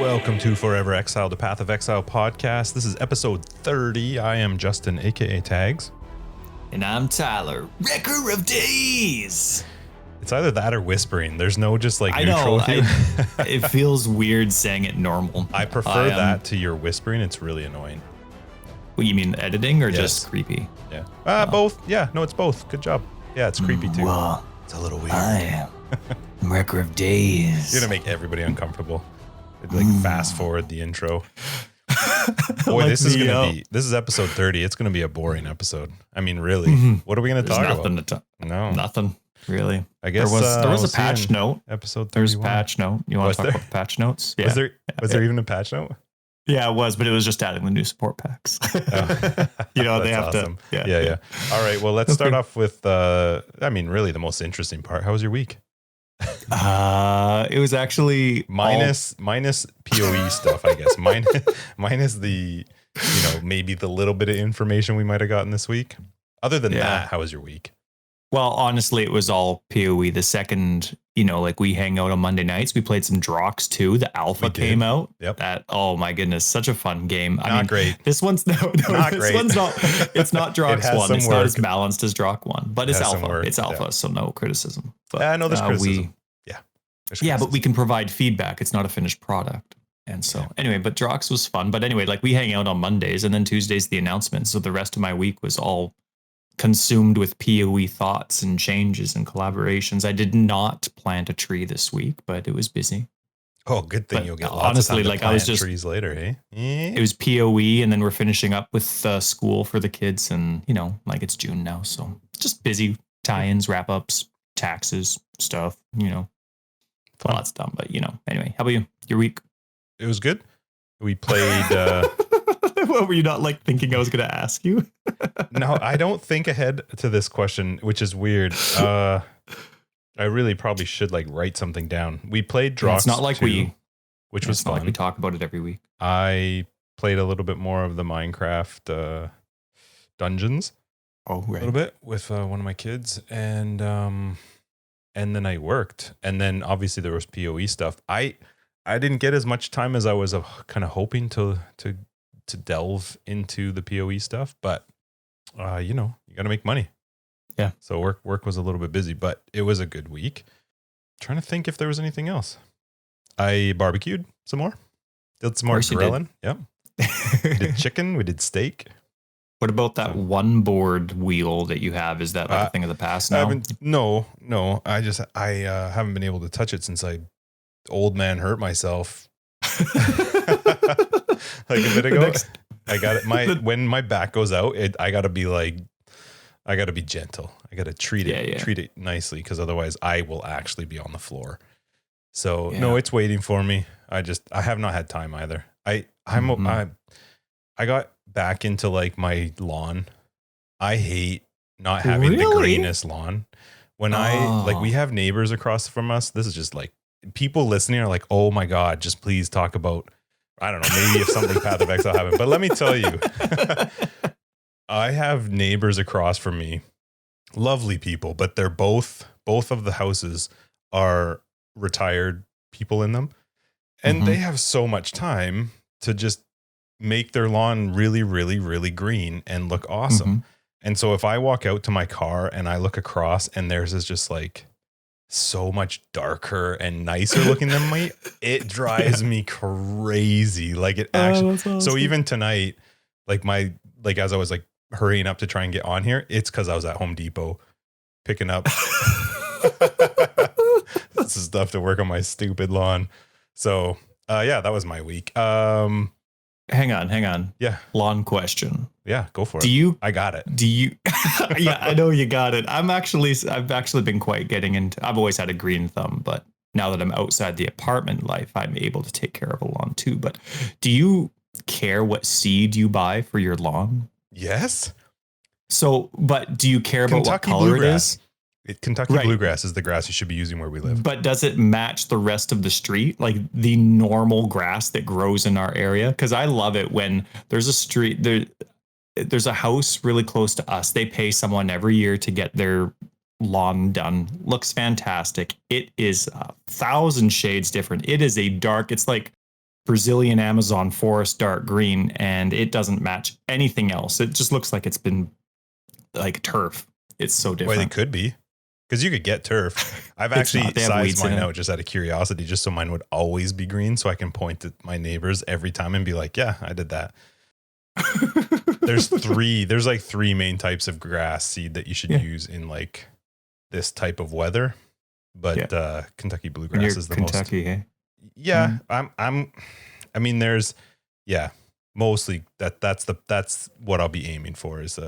Welcome to Forever Exile, the Path of Exile podcast. This is episode 30. I am Justin, aka Tags. And I'm Tyler, Wrecker of Days. It's either that or whispering. There's no just like I neutral. know. It feels weird saying it normal. I prefer that to your whispering. It's really annoying. What you mean, editing or Yes. just creepy? Yeah. Both. Yeah. No, it's both. Good job. Yeah, it's creepy too. Well, It's a little weird. I am Wrecker of Days. You're gonna make everybody uncomfortable. Like fast forward the intro. Boy, Like this is episode 30. It's gonna be a boring episode. I mean, really. What are we gonna There's talk nothing about? to talk. No. Nothing really. I guess there was we'll a see patch in note. Episode 31. There's a patch note. You want Was to talk there? about the patch notes? Yeah. Was there even a patch note? Yeah, it was, but it was just adding the new support packs. You know, they That's have awesome. to. Yeah. All right. Well, let's start off with, really the most interesting part. How was your week? It was actually Minus POE stuff, I guess. Minus the, maybe the little bit of information we might have gotten this week. Other than that, how was your week? Well, honestly, it was all POE. The second, like we hang out on Monday nights. We played some Drox too. The alpha came out. Yep. That, oh my goodness, such a fun game. I mean, Great. This one's Not this great. one's not. It's not Drox has one. some It's work. not as balanced as Drox one, but it's has some alpha. work, It's alpha, yeah. so no criticism. But No, there's criticism. but we can provide feedback. It's not a finished product. And so anyway, but Drox was fun. But anyway, like we hang out on Mondays and then Tuesdays the announcement. So the rest of my week was all consumed with POE thoughts and changes and collaborations. I did not plant a tree this week, but it was busy. Oh, good thing But you'll get honestly, lots of time like, to I was plant just- trees later, eh? It was POE and then we're finishing up with school for the kids. And, like it's June now. So just busy tie-ins, wrap-ups, taxes, stuff, all that stuff. But, anyway, how about you? Your week? It was good. We played... What were you not like thinking I was going to ask you? No, I don't think ahead to this question, which is weird. I really probably should write something down. We played Drox. It's not like 2, which was it's not fun. like we talk about it every week. I played a little bit more of the Minecraft dungeons, Oh, a right. little bit with one of my kids, and then I worked, and then obviously there was POE stuff. I didn't get as much time as I was kind of hoping to delve into the POE stuff, but you got to make money. Yeah. So work was a little bit busy, but it was a good week. Trying to think if there was anything else. I barbecued some more. Did some more course you did. grilling. Yep. We did chicken. We did steak. What about that one board wheel that you have? Is that like a thing of the past now? No. I haven't been able to touch it since I old man hurt myself like a bit ago. I got it. When my back goes out, I gotta be gentle. I gotta treat it nicely, because otherwise I will actually be on the floor. So no, it's waiting for me. I have not had time either. I got back into my lawn. I hate not having the greenest lawn. When we have neighbors across from us, this is just people listening are like, oh my God, just please talk about, I don't know, maybe if something Path of Exile happened. But let me tell you, I have neighbors across from me, lovely people, but they're both of the houses are retired people in them. And they have so much time to just make their lawn really, really, really green and look awesome. And so if I walk out to my car and I look across and theirs is just so much darker and nicer looking than me, it drives me crazy. It actually, awesome. So even tonight, as I was hurrying up to try and get on here, it's because I was at Home Depot picking up this is stuff to work on my stupid lawn. So that was my week. Hang on. Yeah. Lawn question. Yeah, go for it. I got it. Yeah, I know you got it. I've actually been quite getting into, I've always had a green thumb, but now that I'm outside the apartment life, I'm able to take care of a lawn too. But do you care what seed you buy for your lawn? Yes. So, but do you care about Kentucky what color bluegrass. it is? Kentucky bluegrass is the grass you should be using where we live. But does it match the rest of the street, like the normal grass that grows in our area? Because I love it when there's a street there's a house really close to us. They pay someone every year to get their lawn done. Looks fantastic. It is 1,000 shades different. It is a dark. It's like Brazilian Amazon forest dark green, and it doesn't match anything else. It just looks like it's been like turf. It's so different. Well, it could be. Because you could get turf. I've actually sized mine out just out of curiosity, just so mine would always be green, so I can point at my neighbors every time and be like, yeah, I did that. There's like three main types of grass seed that you should use in like this type of weather. But Kentucky bluegrass is the Kentucky, most. Hey? Yeah, I mean, there's mostly that's what I'll be aiming for is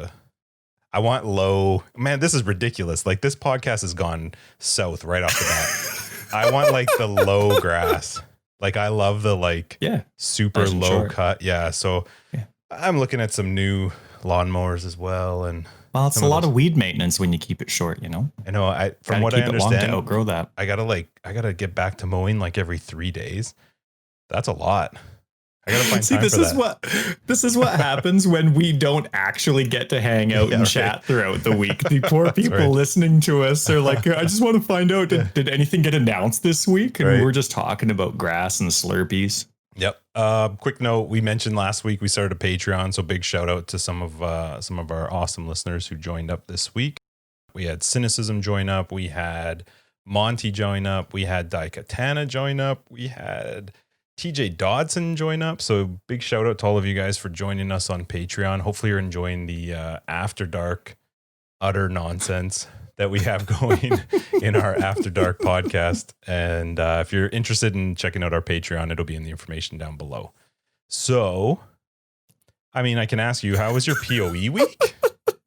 I want low. Man, this is ridiculous. Like this podcast has gone south right off the bat. I want like the low grass. Like I love the super low short cut. Yeah. So I'm looking at some new lawnmowers as well. And well, it's a lot of weed maintenance when you keep it short, you know? I know. From what I understand, to outgrow that. I gotta get back to mowing like every 3 days. That's a lot. I gotta find time for that. This is what happens when we don't actually get to hang out and chat throughout the week. The poor people listening to us are like, I just want to find out, did anything get announced this week? And we're just talking about grass and Slurpees. Yep. Quick note: we mentioned last week we started a Patreon, so big shout out to some of our awesome listeners who joined up this week. We had Cynicism join up. We had Monty join up. We had Daikatana join up. We had TJ Dodson join up. So big shout out to all of you guys for joining us on Patreon. Hopefully you're enjoying the After Dark utter nonsense that we have going in our After Dark podcast. And if you're interested in checking out our Patreon, it'll be in the information down below. So, I mean, I can ask you, how was your POE week?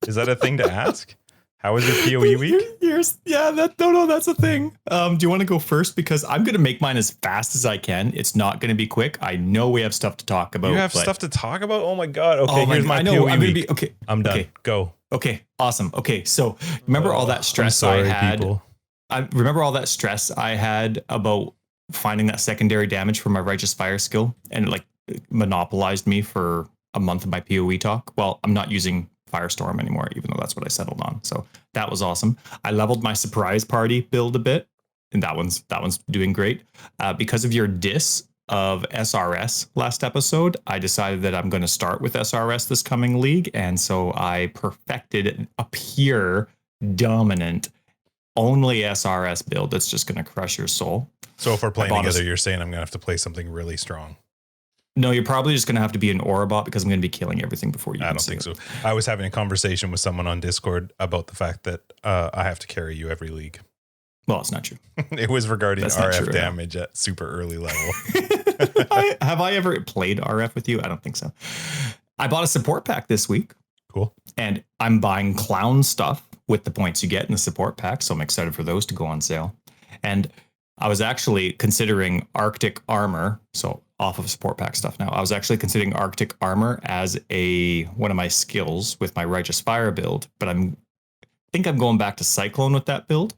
Is that a thing to ask? How was your POE week? That's a thing. Do you want to go first? Because I'm going to make mine as fast as I can. It's not going to be quick. I know we have stuff to talk about. You have stuff to talk about? Oh my God. Okay, here's my POE week. Okay. I'm done. Okay. Go. Okay. Awesome. Okay. So remember all that stress I had? People. I remember all that stress I had about finding that secondary damage for my Righteous Fire skill, and it monopolized me for a month of my POE talk. Well, I'm not using Firestorm anymore, even though that's what I settled on. So that was awesome. I leveled my surprise party build a bit, and that one's doing great. Because of your diss of SRS last episode, I decided that I'm going to start with SRS this coming league, and so I perfected a pure dominant only SRS build that's just going to crush your soul. So if we're playing together, you're saying I'm going to have to play something really strong. No, you're probably just going to have to be an Aura bot because I'm going to be killing everything before you. I don't think so. I was having a conversation with someone on Discord about the fact that I have to carry you every league. Well, it's not true. It was regarding RF damage at super early level. Have I ever played RF with you? I don't think so. I bought a support pack this week. Cool. And I'm buying clown stuff with the points you get in the support pack. So I'm excited for those to go on sale. And I was actually considering Arctic armor. So off of support pack stuff now. I was actually considering Arctic armor as one of my skills with my Righteous Fire build, but I think I'm going back to Cyclone with that build.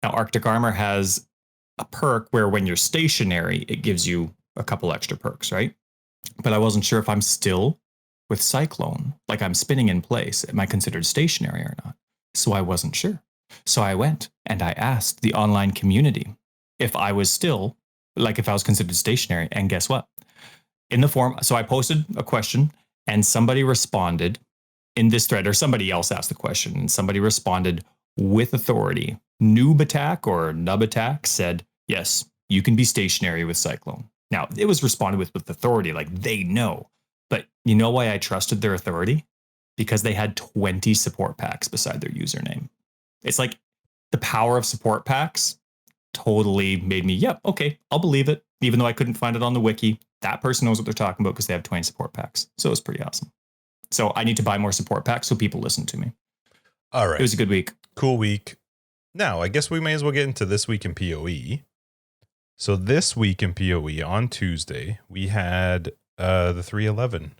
Now, Arctic armor has a perk where when you're stationary, it gives you a couple extra perks, right? But I wasn't sure if I'm still with Cyclone, like I'm spinning in place. Am I considered stationary or not? So I wasn't sure. So I went and I asked the online community if I was still, if I was considered stationary. And guess what? In the forum, so I posted a question and somebody responded in this thread, or somebody else asked the question and somebody responded with authority. Noob Attack or Nub Attack said, yes, you can be stationary with Cyclone. Now, it was responded with authority, like they know. But you know why I trusted their authority? Because they had 20 support packs beside their username. It's like the power of support packs totally made me, yep, okay, I'll believe it. Even though I couldn't find it on the wiki, that person knows what they're talking about because they have 20 support packs. So it was pretty awesome. So I need to buy more support packs so people listen to me. All right. It was a good week. Cool week. Now, I guess we may as well get into this week in POE. So this week in POE on Tuesday, we had the 311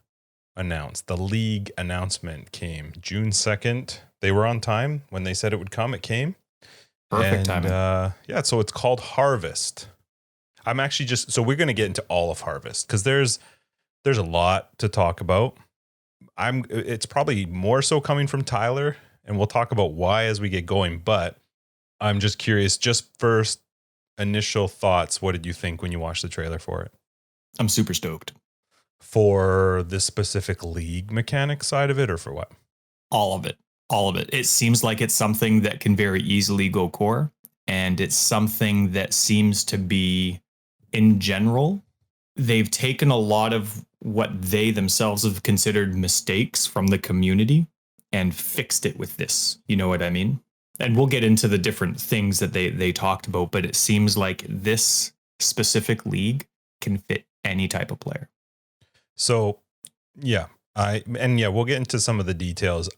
announced. The league announcement came June 2nd. They were on time when they said it would come. It came. Perfect timing. So it's called Harvest. I'm actually so we're going to get into all of Harvest because there's a lot to talk about. It's probably more so coming from Tyler, and we'll talk about why as we get going, but I'm just curious, just first initial thoughts. What did you think when you watched the trailer for it? I'm super stoked. For this specific league mechanic side of it, or for what? All of it. All of it. It seems like it's something that can very easily go core. And it's something that seems to be, in general, they've taken a lot of what they themselves have considered mistakes from the community and fixed it with this. You know what I mean? And we'll get into the different things that they talked about, but it seems like this specific league can fit any type of player. So, yeah, we'll get into some of the details.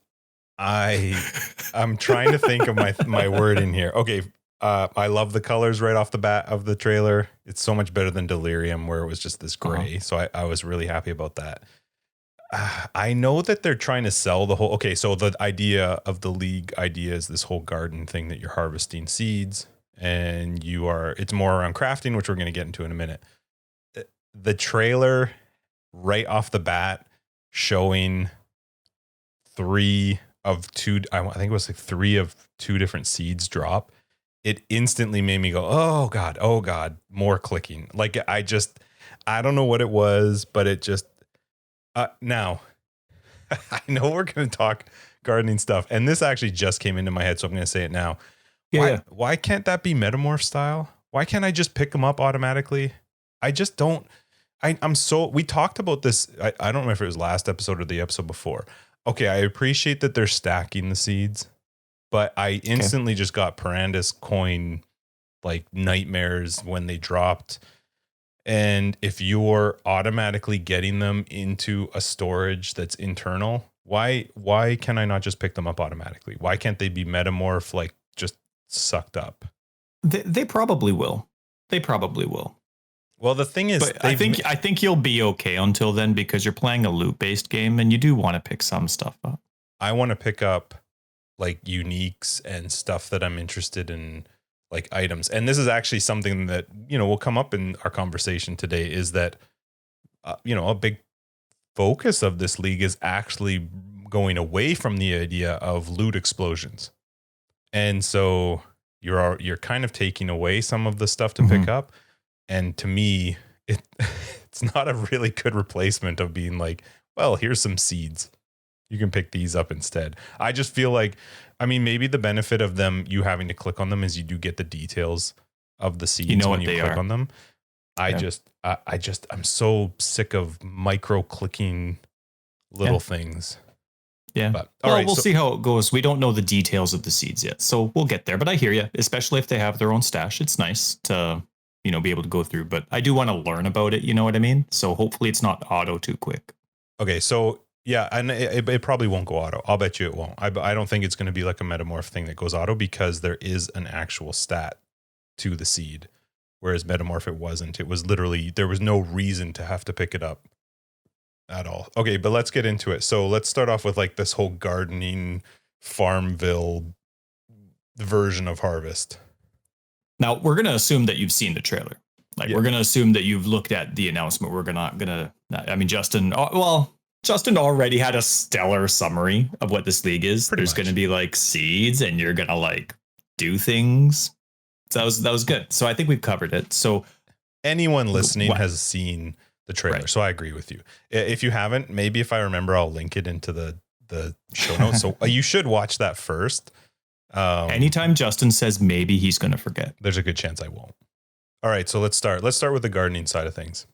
I'm trying to think of my word in here. Okay, I love the colors right off the bat of the trailer. It's so much better than Delirium, where it was just this gray. So I was really happy about that. I know that they're trying to sell the whole. Okay, so the idea of the league idea is this whole garden thing that you're harvesting seeds, and it's more around crafting, which we're going to get into in a minute. The trailer right off the bat showing 3 of 2, I think it was like 3 of 2 different seeds drop. It instantly made me go, oh God, more clicking. Like I don't know what it was, but it just, now I know we're going to talk gardening stuff, and this actually just came into my head, so I'm going to say it now. Why can't that be metamorph style? Why can't I just pick them up automatically? I just don't. We talked about this. I don't remember if it was last episode or the episode before. Okay, I appreciate that they're stacking the seeds, but I instantly just got Parandus coin like nightmares when they dropped. And if you're automatically getting them into a storage that's internal, why can I not just pick them up automatically? Why can't they be metamorph, like just sucked up? They probably will. They probably will. Well, the thing is, but I think you'll be okay until then, because you're playing a loot-based game and you do want to pick some stuff up. I want to pick up like uniques and stuff that I'm interested in, like items. And this is actually something that, will come up in our conversation today, is that, a big focus of this league is actually going away from the idea of loot explosions. And so you're kind of taking away some of the stuff to pick up. And to me, it's not a really good replacement of being like, well, here's some seeds. You can pick these up instead. I just feel like, maybe the benefit of you having to click on them is you do get the details of the seeds when you click on them. I'm so sick of micro clicking little things. Yeah. But we'll see how it goes. We don't know the details of the seeds yet, so we'll get there. But I hear you, especially if they have their own stash. It's nice to be able to go through, but I do want to learn about it. You know what I mean? So hopefully it's not auto too quick. Okay. So yeah, and it probably won't go auto. I'll bet you it won't. I don't think it's going to be like a metamorph thing that goes auto, because there is an actual stat to the seed, whereas metamorph, it wasn't. It was literally, there was no reason to have to pick it up at all. Okay. But let's get into it. So let's start off with like this whole gardening Farmville version of Harvest. Now, we're going to assume that you've seen the trailer. We're going to assume that you've looked at the announcement. We're not going to, Justin already had a stellar summary of what this league is. There's going to be like seeds, and you're going to like do things. So that was good. So I think we've covered it. So anyone listening has seen the trailer. Right. So I agree with you. If you haven't, maybe if I remember, I'll link it into the show notes. So you should watch that first. Anytime Justin says maybe, he's going to forget. There's a good chance I won't. All right, so let's start. Let's start with the gardening side of things.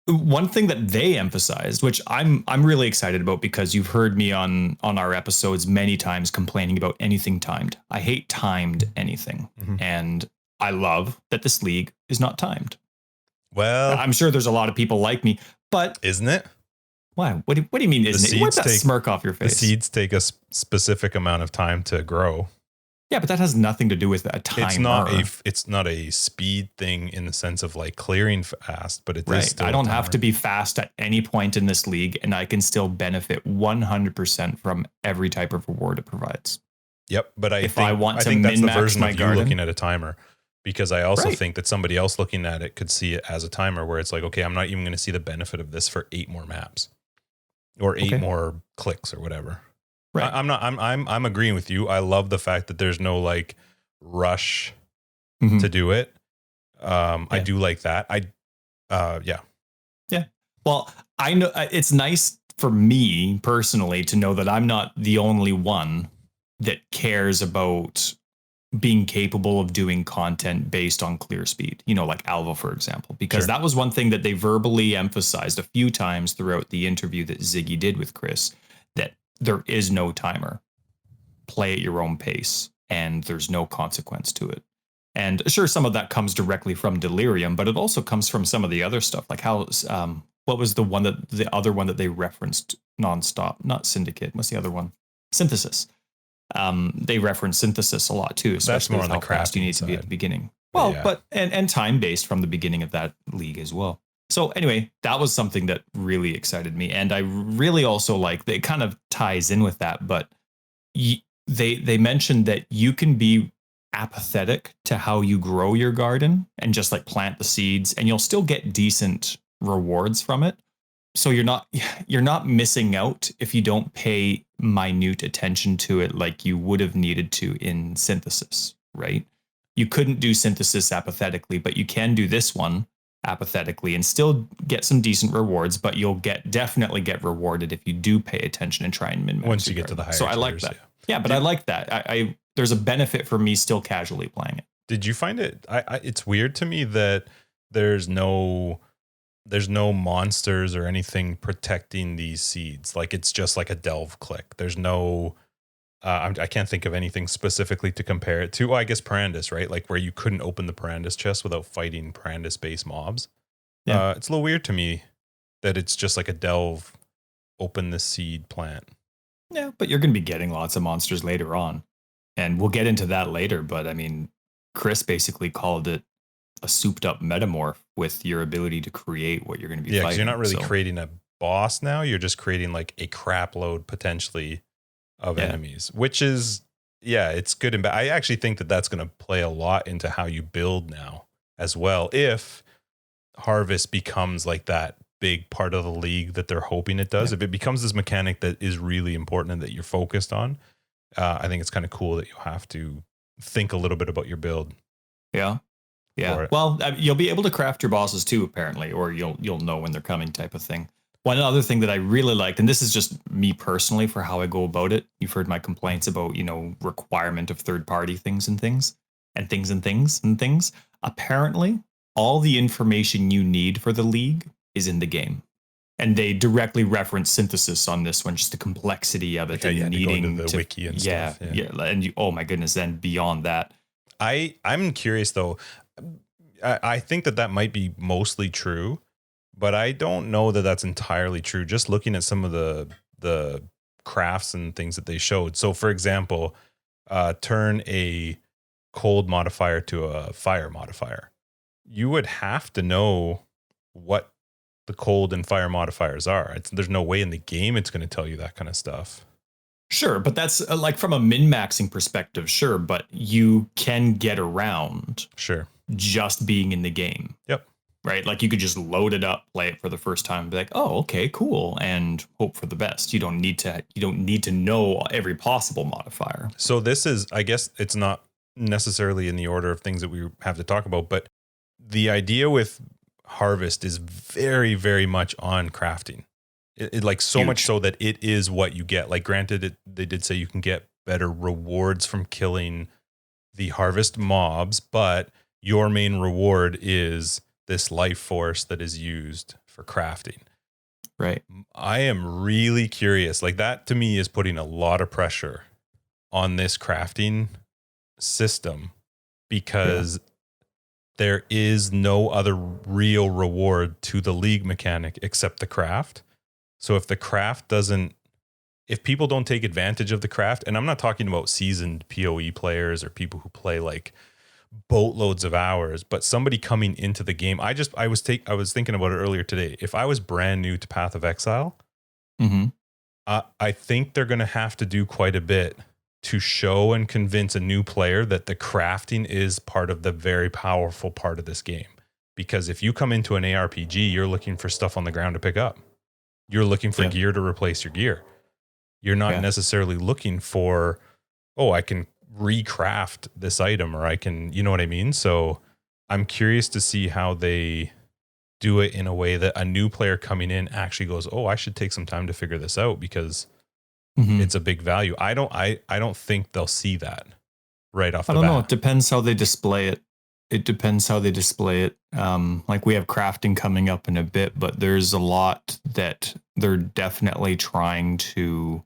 One thing that they emphasized, which I'm really excited about, because you've heard me on our episodes many times complaining about anything timed. I hate timed anything, and I love that this league is not timed. Well, I'm sure there's a lot of people like me, but isn't it? Why? What do you mean, isn't it? What's that smirk off your face? The seeds take a specific amount of time to grow. Yeah, but that has nothing to do with a timer. It's not a speed thing in the sense of like clearing fast, but it is still I don't have to be fast at any point in this league, and I can still benefit 100% from every type of reward it provides. Yep, but I think that's the version of you looking at a timer, because I also think that somebody else looking at it could see it as a timer, where it's like, okay, I'm not even going to see the benefit of this for 8 more maps. Or 8 more clicks or whatever. Right. I'm agreeing with you. I love the fact that there's no like rush to do it. I do like that. Yeah. Yeah. Well, I know it's nice for me personally to know that I'm not the only one that cares about being capable of doing content based on clear speed, like Alva, for example, because that was one thing that they verbally emphasized a few times throughout the interview that Ziggy did with Chris, that there is no timer. Play at your own pace, and there's no consequence to it. And sure, some of that comes directly from Delirium, but it also comes from some of the other stuff, like how, what was the other one that they referenced nonstop? Not Syndicate. What's the other one? Synthesis. They reference Synthesis a lot too, especially with how fast you need to be at the beginning. Well, but and time based from the beginning of that league as well. So anyway, that was something that really excited me, and I really also like that it kind of ties in with that. But they mentioned that you can be apathetic to how you grow your garden and just like plant the seeds, and you'll still get decent rewards from it. So you're not missing out if you don't pay minute attention to it like you would have needed to in Synthesis, right? You couldn't do Synthesis apathetically, but you can do this one apathetically and still get some decent rewards, but you'll definitely get rewarded if you do pay attention and try and min-max once you get to the higher tiers. So I like that. Yeah, but I like that. I there's a benefit for me still casually playing it. Did you find it? It's weird to me that there's no monsters or anything protecting these seeds. Like it's just like a delve click. There's no, I can't think of anything specifically to compare it to. Well, I guess Parandus, right? Like where you couldn't open the Parandus chest without fighting Parandus based mobs. Yeah. It's a little weird to me that it's just like a delve, open the seed plant. Yeah, but you're going to be getting lots of monsters later on. And we'll get into that later. But I mean, Chris basically called it a souped up metamorph with your ability to create what you're going to be fighting. Yeah, because you're not really creating a boss now. You're just creating like a crap load potentially of enemies, which is, it's good and bad. I actually think that that's going to play a lot into how you build now as well. If Harvest becomes like that big part of the league that they're hoping it does, if it becomes this mechanic that is really important and that you're focused on, I think it's kind of cool that you'll have to think a little bit about your build. Yeah. Well, you'll be able to craft your bosses too, apparently, or you'll know when they're coming, type of thing. One other thing that I really liked, and this is just me personally for how I go about it. You've heard my complaints about, requirement of third-party things. Apparently, all the information you need for the league is in the game. And they directly reference Synthesis on this one, just the complexity of it and needing to the wiki and stuff. Yeah. And oh my goodness, then beyond that. I'm curious though. I think that might be mostly true, but I don't know that that's entirely true. Just looking at some of the crafts and things that they showed. So for example, turn a cold modifier to a fire modifier. You would have to know what the cold and fire modifiers are. There's no way in the game it's going to tell you that kind of stuff. Sure, but that's like from a min-maxing perspective, sure, but you can get around just being in the game. Yep. Right? Like you could just load it up, play it for the first time, and be like, oh, okay, cool, and hope for the best. You don't need to know every possible modifier. So this is, I guess it's not necessarily in the order of things that we have to talk about, but the idea with Harvest is very, very much on crafting. It like so much so that it is what you get. Like granted, they did say you can get better rewards from killing the Harvest mobs, but your main reward is this life force that is used for crafting. Right. I am really curious. Like that to me is putting a lot of pressure on this crafting system because there is no other real reward to the league mechanic except the craft. So if people don't take advantage of the craft, and I'm not talking about seasoned POE players or people who play like boatloads of hours, but somebody coming into the game, I was thinking about it earlier today. If I was brand new to Path of Exile, I think they're going to have to do quite a bit to show and convince a new player that the crafting is part of the very powerful part of this game. Because if you come into an ARPG, you're looking for stuff on the ground to pick up. You're looking for gear to replace your gear. You're not necessarily looking for, I can recraft this item or I can, you know what I mean? So I'm curious to see how they do it in a way that a new player coming in actually goes, oh, I should take some time to figure this out because it's a big value. I don't think they'll see that right off the bat. I don't know. It depends how they display it. Like we have crafting coming up in a bit, but there's a lot that they're definitely trying to.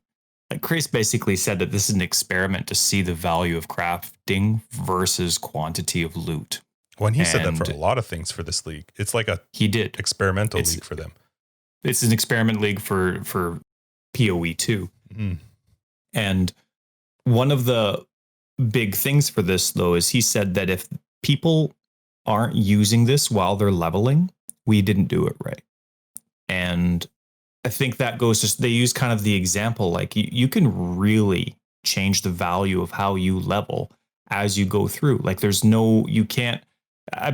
Like Chris basically said that this is an experiment to see the value of crafting versus quantity of loot. Well, and he said that for a lot of things for this league. It's like experimental league for them. It's an experiment league for POE too. Mm. And one of the big things for this, though, is he said that if people aren't using this while they're leveling, we didn't do it right. And I think that goes to, they use kind of the example, like you can really change the value of how you level as you go through. Like you can't, I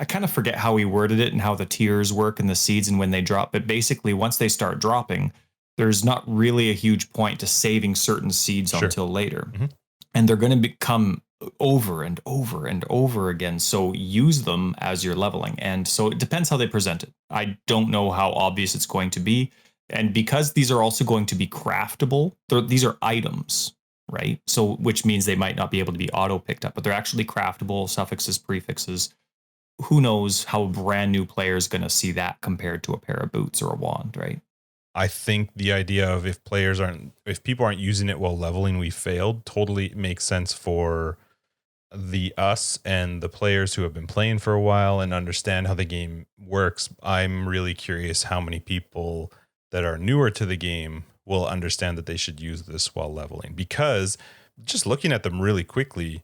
kind of forget how he worded it and how the tiers work and the seeds and when they drop. But basically, once they start dropping, there's not really a huge point to saving certain seeds until later. Mm-hmm. And they're going to become over and over and over again. So use them as you're leveling. And so it depends how they present it. I don't know how obvious it's going to be. And because these are also going to be craftable, these are items, right? So which means they might not be able to be auto picked up, but they're actually craftable, suffixes, prefixes. Who knows how a brand new player is going to see that compared to a pair of boots or a wand, right? I think the idea of if people aren't using it while leveling, we failed, totally makes sense for us and the players who have been playing for a while and understand how the game works. I'm really curious how many people that are newer to the game will understand that they should use this while leveling, because just looking at them really quickly,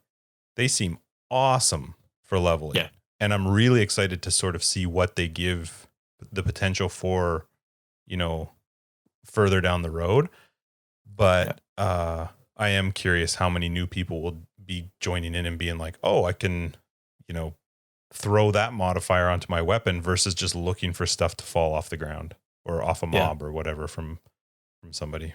they seem awesome for leveling. Yeah. And I'm really excited to sort of see what they give the potential for, further down the road. But I am curious how many new people will be joining in and being like, oh, I can, throw that modifier onto my weapon versus just looking for stuff to fall off the ground or off a mob or whatever from somebody.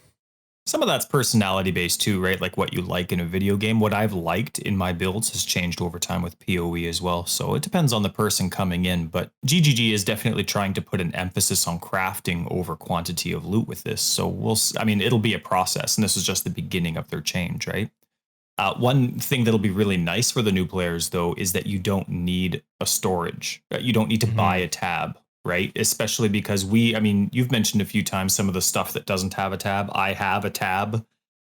Some of that's personality based too, right? Like what you like in a video game. What I've liked in my builds has changed over time with PoE as well. So it depends on the person coming in, but GGG is definitely trying to put an emphasis on crafting over quantity of loot with this. So it'll be a process, and this is just the beginning of their change, right? One thing that'll be really nice for the new players, though, is that you don't need a storage. You don't need to buy a tab. Right? Especially because you've mentioned a few times some of the stuff that doesn't have a tab. I have a tab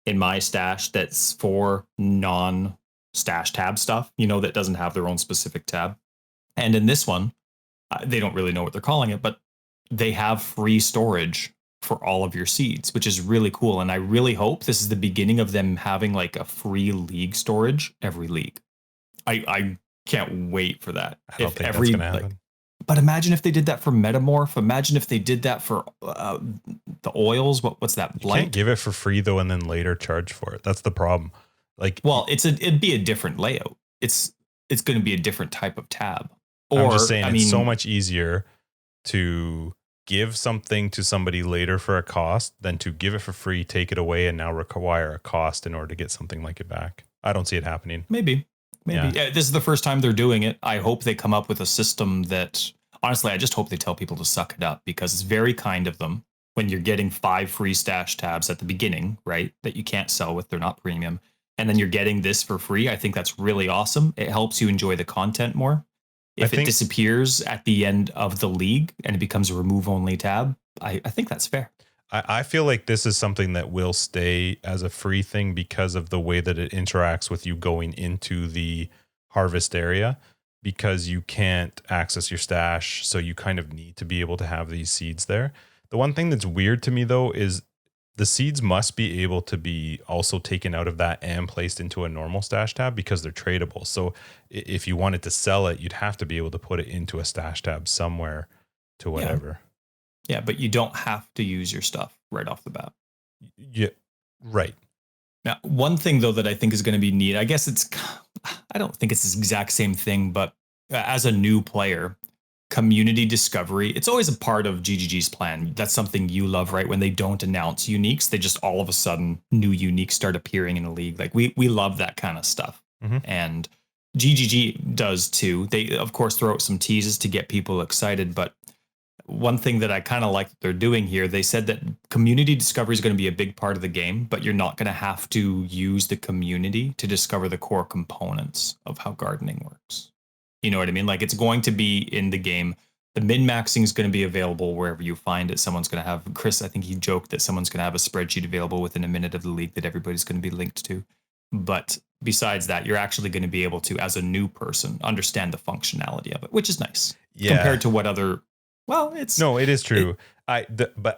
in my stash that's for non-stash tab stuff, that doesn't have their own specific tab. And in this one, they don't really know what they're calling it, but they have free storage for all of your seeds, which is really cool. And I really hope this is the beginning of them having like a free league storage every league. I can't wait for that. I don't think that's going to happen. But imagine if they did that for Metamorph. Imagine if they did that for the oils. What's that? Blight? You can't give it for free though, and then later charge for it. That's the problem. It'd be a different layout. It's going to be a different type of tab. I'm just saying, it's so much easier to give something to somebody later for a cost than to give it for free, take it away, and now require a cost in order to get something like it back. I don't see it happening. Maybe. Yeah, this is the first time they're doing it. I hope they come up with a system that, honestly, I just hope they tell people to suck it up, because it's very kind of them when you're getting 5 free stash tabs at the beginning, right? That you can't sell with, they're not premium. And then you're getting this for free. I think that's really awesome. It helps you enjoy the content more. If it disappears at the end of the league and it becomes a remove only tab, I think that's fair. I feel like this is something that will stay as a free thing because of the way that it interacts with you going into the harvest area, because you can't access your stash. So you kind of need to be able to have these seeds there. The one thing that's weird to me, though, is the seeds must be able to be also taken out of that and placed into a normal stash tab because they're tradable. So if you wanted to sell it, you'd have to be able to put it into a stash tab somewhere to whatever. Yeah, but you don't have to use your stuff right off the bat. Yeah, right. Now, one thing, though, that I think is going to be neat, I guess I don't think it's the exact same thing, but as a new player, community discovery, it's always a part of GGG's plan. That's something you love, right? When they don't announce uniques, they just all of a sudden new uniques start appearing in the league. Like we love that kind of stuff. Mm-hmm. And GGG does too. They, of course, throw out some teases to get people excited, but one thing that I kind of like that they're doing here, they said that community discovery is going to be a big part of the game, but you're not going to have to use the community to discover the core components of how gardening works. You know what I mean? Like, it's going to be in the game. The min-maxing is going to be available wherever you find it. Someone's going to have, Chris, I think he joked that someone's going to have a spreadsheet available within a minute of the league that everybody's going to be linked to. But besides that, you're actually going to be able to, as a new person, understand the functionality of it, which is nice. Yeah. Compared to what other, well, it's... No, it is true. But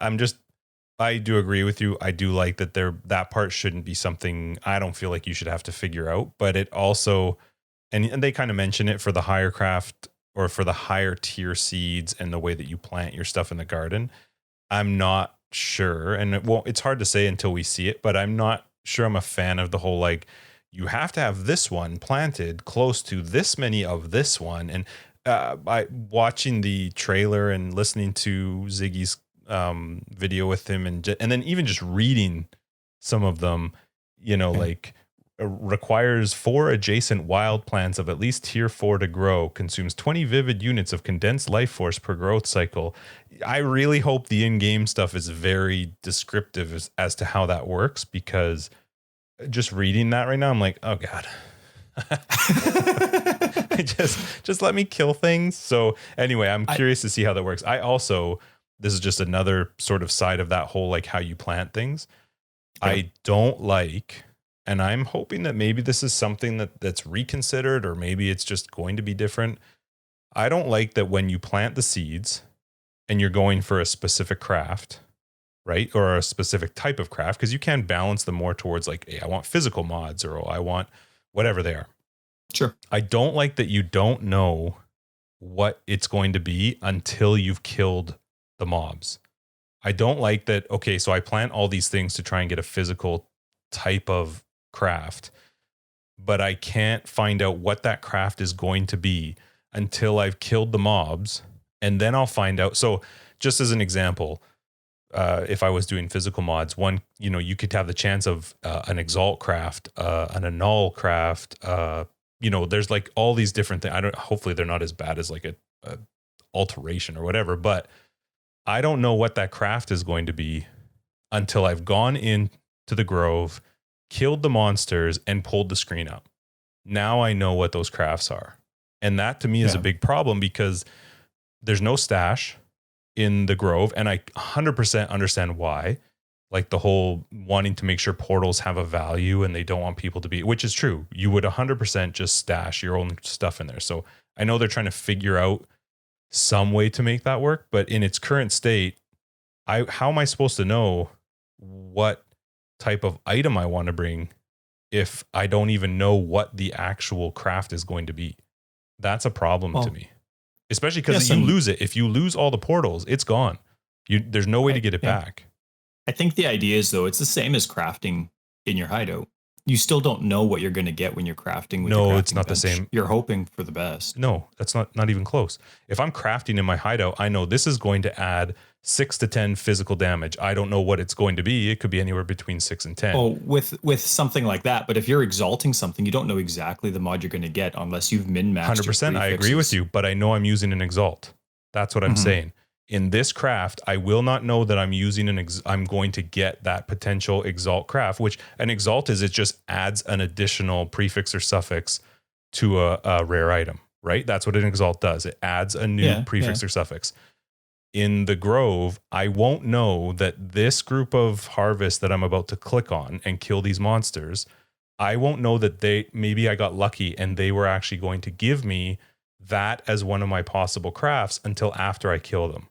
I do agree with you. I do like that that part shouldn't be something I don't feel like you should have to figure out, but it also, and they kind of mention it for the higher craft or for the higher tier seeds and the way that you plant your stuff in the garden. I'm not sure. And it's hard to say until we see it, but I'm not sure I'm a fan of the whole, like, you have to have this one planted close to this many of this one. And by watching the trailer and listening to Ziggy's video with him, and then even just reading some of them, like requires 4 adjacent wild plants of at least tier 4 to grow, consumes 20 vivid units of condensed life force per growth cycle. I really hope the in-game stuff is very descriptive as to how that works, because just reading that right now, I'm like, oh God. just let me kill things. So anyway, I'm curious to see how that works. This is just another sort of side of that whole, like, how you plant things. Yeah. I don't like, and I'm hoping that maybe this is something that's reconsidered, or maybe it's just going to be different. I don't like that when you plant the seeds and you're going for a specific craft, right? Or a specific type of craft, because you can balance them more towards, like, hey, I want physical mods, or I want whatever they are. Sure. I don't like that you don't know what it's going to be until you've killed the mobs. I don't like that. Okay, so I plant all these things to try and get a physical type of craft, but I can't find out what that craft is going to be until I've killed the mobs, and then I'll find out. So just as an example, if I was doing physical mods, one, you could have the chance of an Exalt craft, an Annul craft, there's like all these different things. Hopefully they're not as bad as like a alteration or whatever, but I don't know what that craft is going to be until I've gone into the grove, killed the monsters, and pulled the screen up. Now I know what those crafts are. And that to me is a big problem, because there's no stash in the grove. And I 100% understand why, like the whole wanting to make sure portals have a value and they don't want people to be, which is true. You would 100% just stash your own stuff in there. So I know they're trying to figure out some way to make that work, but in its current state, how am I supposed to know what type of item I want to bring if I don't even know what the actual craft is going to be? That's a problem to me, especially because you lose it. If you lose all the portals, it's gone. There's no way to get it back. I think the idea is, though, it's the same as crafting in your hideout. You still don't know what you're going to get when you're crafting. No, it's not the same. You're hoping for the best. No, that's not even close. If I'm crafting in my hideout, I know this is going to add 6 to 10 physical damage. I don't know what it's going to be. It could be anywhere between 6 and 10. Oh, with something like that. But if you're exalting something, you don't know exactly the mod you're going to get unless you've min-maxed. 100%. I agree with you, but I know I'm using an exalt. That's what I'm saying. In this craft, I will not know that I'm using I'm going to get that potential exalt craft, which an exalt is, it just adds an additional prefix or suffix to a rare item, right? That's what an exalt does. It adds a new prefix or suffix. In the grove, I won't know that this group of harvest that I'm about to click on and kill these monsters, I won't know that maybe I got lucky and they were actually going to give me that as one of my possible crafts until after I kill them.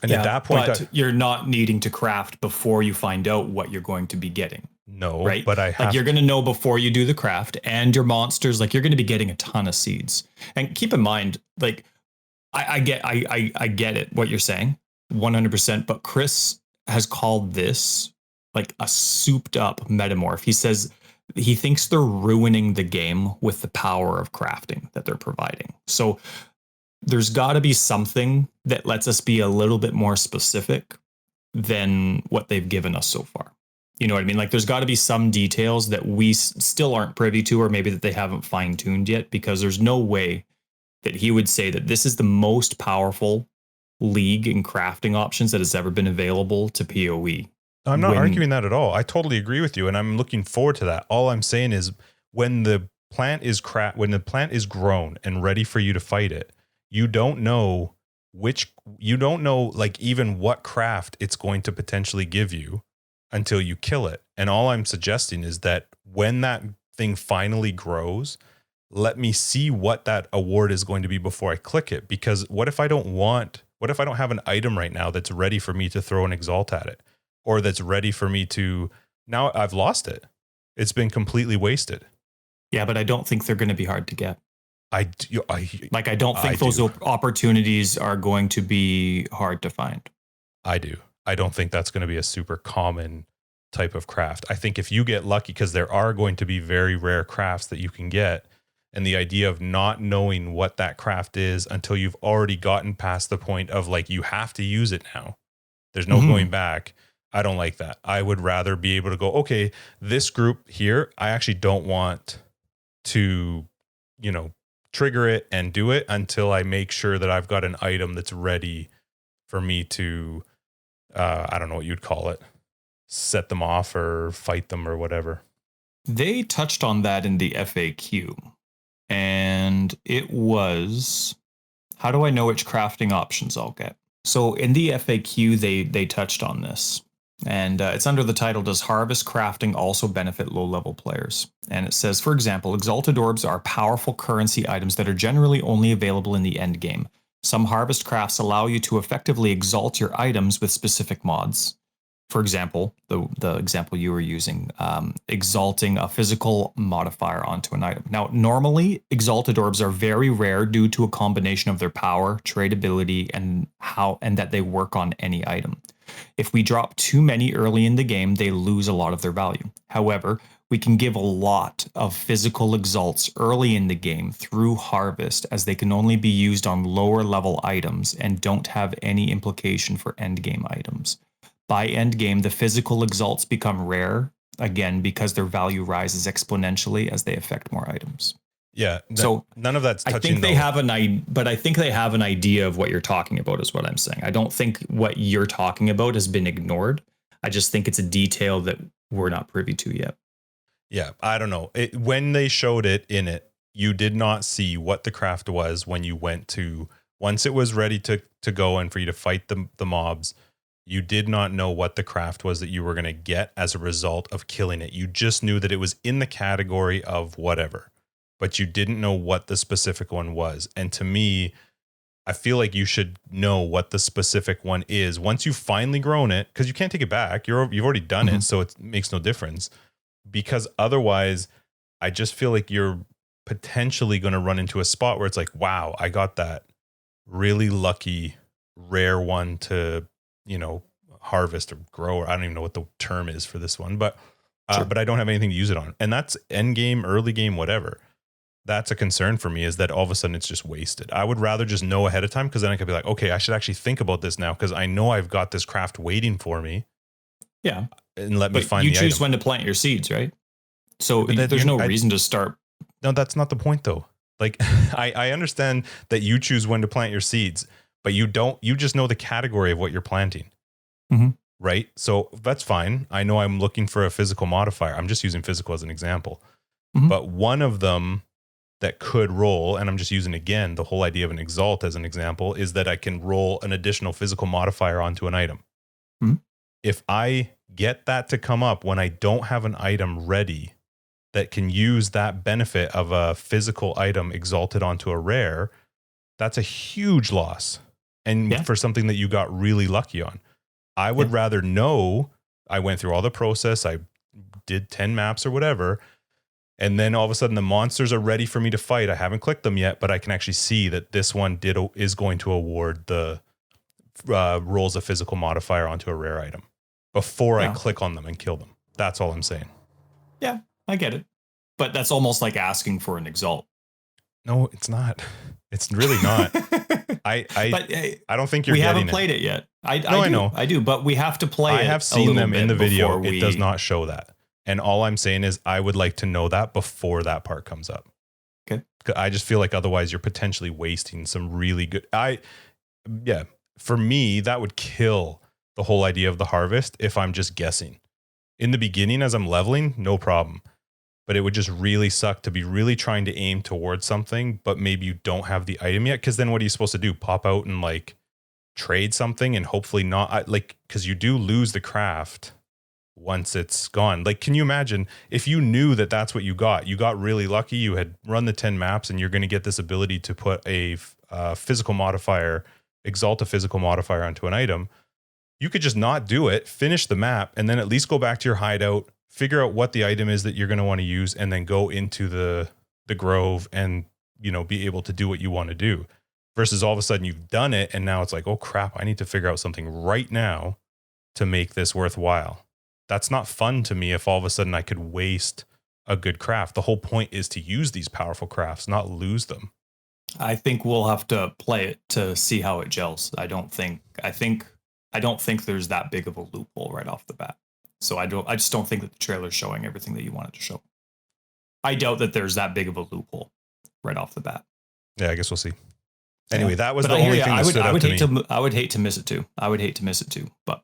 And at that point, but you're not needing to craft before you find out what you're going to be getting. No, right? But you're going to know before you do the craft, and your monsters, like, you're going to be getting a ton of seeds. And keep in mind, like, I get it, what you're saying, 100%. But Chris has called this like a souped up metamorph. He says he thinks they're ruining the game with the power of crafting that they're providing. So there's got to be something that lets us be a little bit more specific than what they've given us so far. You know what I mean? Like, there's got to be some details that we still aren't privy to, or maybe that they haven't fine-tuned yet, because there's no way that he would say that this is the most powerful league and crafting options that has ever been available to POE. I'm not arguing that at all. I totally agree with you, and I'm looking forward to that. All I'm saying is when the plant is grown and ready for you to fight it, you don't know like even what craft it's going to potentially give you until you kill it. And all I'm suggesting is that when that thing finally grows, let me see what that award is going to be before I click it. Because what if I don't have an item right now that's ready for me to throw an Exalt at it, or that's ready for me to, now I've lost it. It's been completely wasted. Yeah, but I don't think they're going to be hard to get. I don't think those opportunities are going to be hard to find. I do. I don't think that's going to be a super common type of craft. I think if you get lucky, because there are going to be very rare crafts that you can get, and the idea of not knowing what that craft is until you've already gotten past the point of like, you have to use it now. There's no going back. I don't like that. I would rather be able to go, okay, this group here, I actually don't want to, trigger it and do it until I make sure that I've got an item that's ready for me to, I don't know what you'd call it, set them off or fight them or whatever. They touched on that in the FAQ, and it was, how do I know which crafting options I'll get? So in the FAQ, they touched on this. And it's under the title, Does Harvest Crafting Also Benefit Low-Level Players? And it says, for example, Exalted Orbs are powerful currency items that are generally only available in the end game. Some Harvest crafts allow you to effectively exalt your items with specific mods. For example, the example you were using, exalting a physical modifier onto an item. Now, normally, Exalted Orbs are very rare due to a combination of their power, tradability, and that they work on any item. If we drop too many early in the game, they lose a lot of their value. However, we can give a lot of physical exalts early in the game through Harvest, as they can only be used on lower level items and don't have any implication for endgame items. By endgame, the physical exalts become rare, again, because their value rises exponentially as they affect more items. Yeah. So none of that's touching. I think they have I think they have an idea of what you're talking about, is what I'm saying. I don't think what you're talking about has been ignored. I just think it's a detail that we're not privy to yet. Yeah, I don't know. When they showed it in it, you did not see what the craft was when you went to, once it was ready to go and for you to fight the mobs, you did not know what the craft was that you were going to get as a result of killing it. You just knew that it was in the category of whatever, but you didn't know what the specific one was. And to me, I feel like you should know what the specific one is once you've finally grown it, because you can't take it back. You've already done it, so it makes no difference. Because otherwise, I just feel like you're potentially going to run into a spot where it's like, wow, I got that really lucky, rare one to, harvest or grow, or I don't even know what the term is for this one, but I don't have anything to use it on. And that's end game, early game, whatever. That's a concern for me, is that all of a sudden it's just wasted. I would rather just know ahead of time, because then I could be like, okay, I should actually think about this now, because I know I've got this craft waiting for me. Yeah. And let me find you the choose item. when to plant your seeds, right? So there's no reason to start. No, that's not the point though. Like I understand that you choose when to plant your seeds, but you just know the category of what you're planting. Mm-hmm. Right? So that's fine. I know I'm looking for a physical modifier. I'm just using physical as an example. Mm-hmm. But one of them that could roll, and I'm just using, again, the whole idea of an exalt as an example, is that I can roll an additional physical modifier onto an item. Mm-hmm. If I get that to come up when I don't have an item ready that can use that benefit of a physical item exalted onto a rare, that's a huge loss. And for something that you got really lucky on. I would rather know I went through all the process, I did 10 maps or whatever, and then all of a sudden the monsters are ready for me to fight. I haven't clicked them yet, but I can actually see that this one is going to award the rolls a physical modifier onto a rare item before I click on them and kill them. That's all I'm saying. Yeah, I get it. But that's almost like asking for an exalt. No, it's not. It's really not. I don't think you're getting it. We haven't played it yet. I know. I do, but we have to play it. I have seen them in the video. It does not show that. And all I'm saying is I would like to know that before that part comes up. Okay. I just feel like otherwise you're potentially wasting some really good, for me, that would kill the whole idea of the harvest if I'm just guessing. In the beginning, as I'm leveling, no problem. But it would just really suck to be really trying to aim towards something, but maybe you don't have the item yet. Because then what are you supposed to do? Pop out and like trade something and hopefully not like, because you do lose the craft once it's gone. Like, can you imagine if you knew that that's what you got really lucky, you had run the 10 maps and you're going to get this ability to put a physical modifier, exalt a physical modifier onto an item. You could just not do it, finish the map, and then at least go back to your hideout, figure out what the item is that you're going to want to use, and then go into the grove and, you know, be able to do what you want to do. Versus all of a sudden you've done it and now it's like, oh crap, I need to figure out something right now to make this worthwhile. That's not fun to me if all of a sudden I could waste a good craft. The whole point is to use these powerful crafts, not lose them. I think we'll have to play it to see how it gels. I don't think there's that big of a loophole right off the bat. So I just don't think that the trailer's showing everything that you wanted to show. I doubt that there's that big of a loophole right off the bat. Yeah, I guess we'll see. Anyway, that was the only thing that stood out to me. I would hate to miss it too. But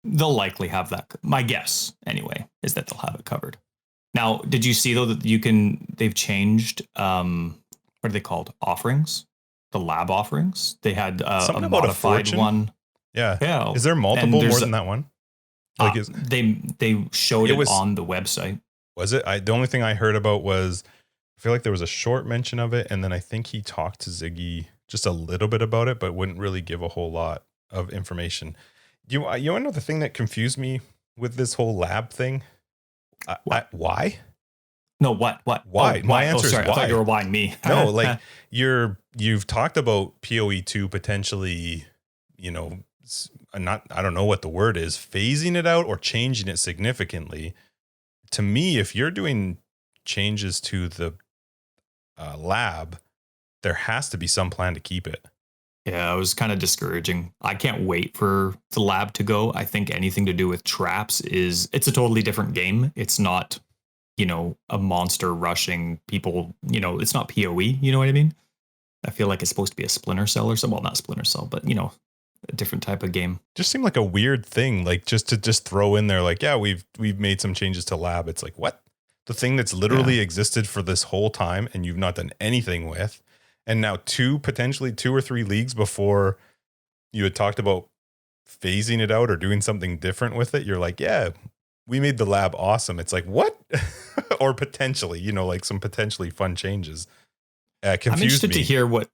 they'll likely have that. My guess, anyway, is that they'll have it covered. Now, did you see though that they've changed, what are they called? Offerings? The lab offerings? They had a modified one. Yeah. Is there multiple more than that one? Like they showed it on the website. Was it? The only thing I heard about was, I feel like there was a short mention of it, and then I think he talked to Ziggy just a little bit about it, but wouldn't really give a whole lot of information. You want to know the thing that confused me with this whole lab thing? Why? No, what? Why? My answer is why. I thought you were whying me. No, like you've talked about POE 2 potentially, you know, I don't know what the word is, phasing it out or changing it significantly. To me, if you're doing changes to the lab, there has to be some plan to keep it. Yeah, it was kind of discouraging. I can't wait for the lab to go. I think anything to do with traps it's a totally different game. It's not, you know, a monster rushing people, you know, it's not POE, you know what I mean? I feel like it's supposed to be a Splinter Cell or something. Well, not Splinter Cell, but, you know, a different type of game. Just seemed like a weird thing, like just to throw in there, like, yeah, we've made some changes to lab. It's like, what? The thing that's literally existed for this whole time and you've not done anything with. And now potentially 2 or 3 leagues before you had talked about phasing it out or doing something different with it, you're like, yeah, we made the lab awesome. It's like, what? Or potentially, you know, like some potentially fun changes. I'm interested to hear what,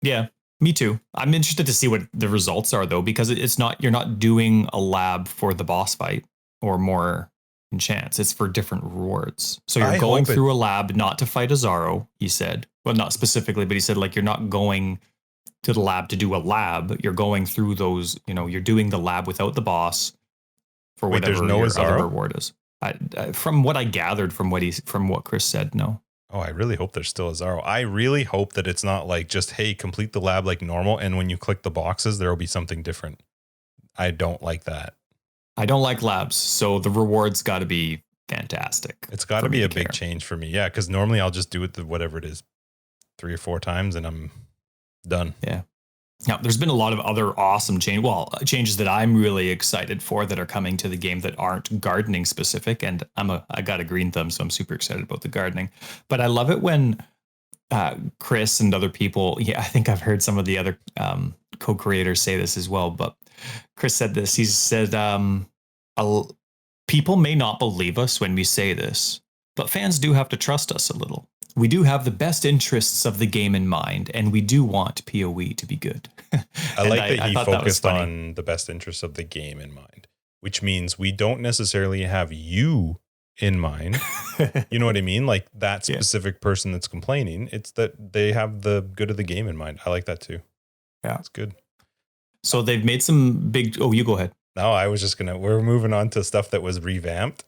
yeah, me too. I'm interested to see what the results are though, because you're not doing a lab for the boss fight or more enchants. It's for different rewards. So you're going through a lab not to fight Azaro, he said. Well, not specifically, but he said like you're not going to the lab to do a lab. You're going through those, you know, you're doing the lab without the boss for whatever your other reward is. From what I gathered from what Chris said, no. Oh, I really hope there's still Azaro. I really hope that it's not like just, hey, complete the lab like normal, and when you click the boxes, there will be something different. I don't like that. I don't like labs, so the rewards got to be fantastic. It's got to be a big change for me. Yeah, because normally I'll just do it whatever it is 3 or 4 times and I'm done. Yeah. Now, there's been a lot of other awesome changes that I'm really excited for that are coming to the game that aren't gardening specific. And I got a green thumb, so I'm super excited about the gardening. But I love it when Chris and other people, I think I've heard some of the other co-creators say this as well, but Chris said this. He said, people may not believe us when we say this, but fans do have to trust us a little. We do have the best interests of the game in mind, and we do want POE to be good. I like that he focused on the best interests of the game in mind, which means we don't necessarily have you in mind. You know what I mean? Like that specific person that's complaining, it's that they have the good of the game in mind. I like that too. Yeah, it's good. So they've made some big... Oh, you go ahead. No, I was just we're moving on to stuff that was revamped.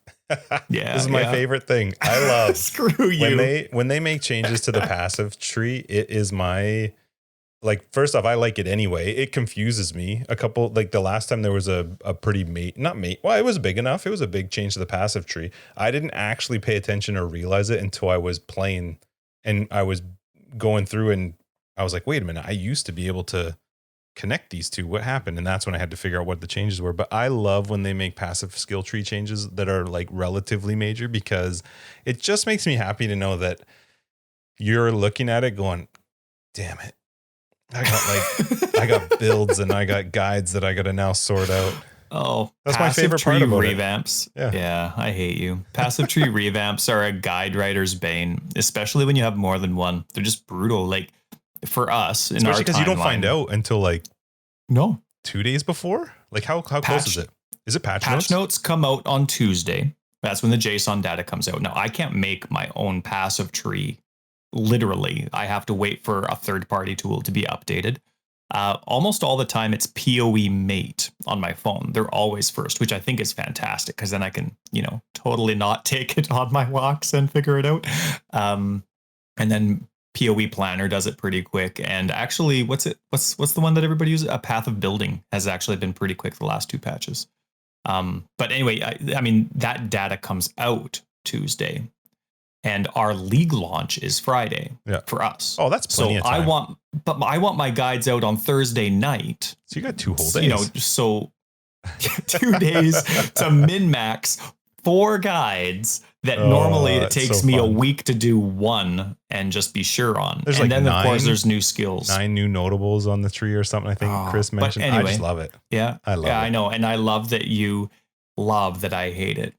Yeah. This is my favorite thing. I love screw you. When they make changes to the passive tree, it is my, like, first off, I like it anyway. It confuses me. The last time there was a pretty well, it was big enough. It was a big change to the passive tree. I didn't actually pay attention or realize it until I was playing and I was going through and I was like, wait a minute, I used to be able to connect these two? What happened? And that's when I had to figure out what the changes were. But I love when they make passive skill tree changes that are like relatively major, because it just makes me happy to know that you're looking at it going, damn it, I got builds and I got guides that I got to now sort out. Oh, that's my favorite part about revamps. Yeah, I hate you. Passive tree revamps are a guide writer's bane, especially when you have more than one. They're just brutal. Like for us, in especially because you don't find out until like 2 days before. Like how close is it? Is it patch notes? Patch notes come out on Tuesday. That's when the JSON data comes out. Now I can't make my own passive tree. Literally, I have to wait for a third-party tool to be updated. Almost all the time, it's POE mate on my phone. They're always first, which I think is fantastic because then I can, totally not take it on my walks and figure it out. And then POE planner does it pretty quick. And actually, what's the one that everybody uses? A path of building has actually been pretty quick the last 2 patches. But anyway, I mean, that data comes out Tuesday. And our league launch is Friday for us. Oh, that's plenty of time. I want my guides out on Thursday night. So you got 2 whole days. So 2 days to min-max 4 guides that normally it takes me a week to do 1 and just be sure on. There's and like then, of course, there's new skills. 9 new notables on the tree or something, I think Chris mentioned. Anyway, I just love it. Yeah. I love it. I know. And I love that you love that I hate it.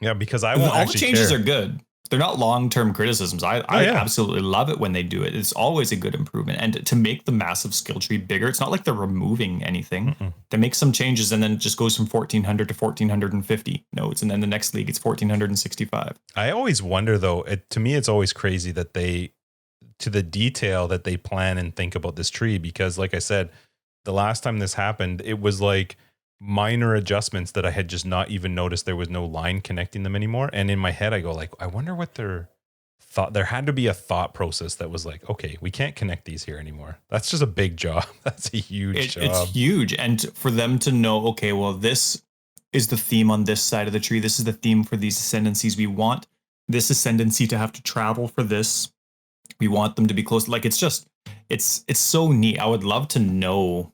Yeah, because I won't all the changes are good. They're not long-term criticisms. I absolutely love it when they do it. It's always a good improvement. And to make the massive skill tree bigger, it's not like they're removing anything. They make some changes and then it just goes from 1,400 to 1,450 nodes. And then the next league, it's 1,465. I always wonder, though, to me, it's always crazy that to the detail that they plan and think about this tree. Because like I said, the last time this happened, it was like minor adjustments that I had just not even noticed there was no line connecting them anymore. And in my head, I go like, I wonder what their thought, there had to be a thought process that was like, okay, we can't connect these here anymore. That's just a big job. That's a huge job. It's huge. And for them to know, okay, well, this is the theme on this side of the tree. This is the theme for these ascendancies. We want this ascendancy to have to travel for this. We want them to be close. Like, it's so neat. I would love to know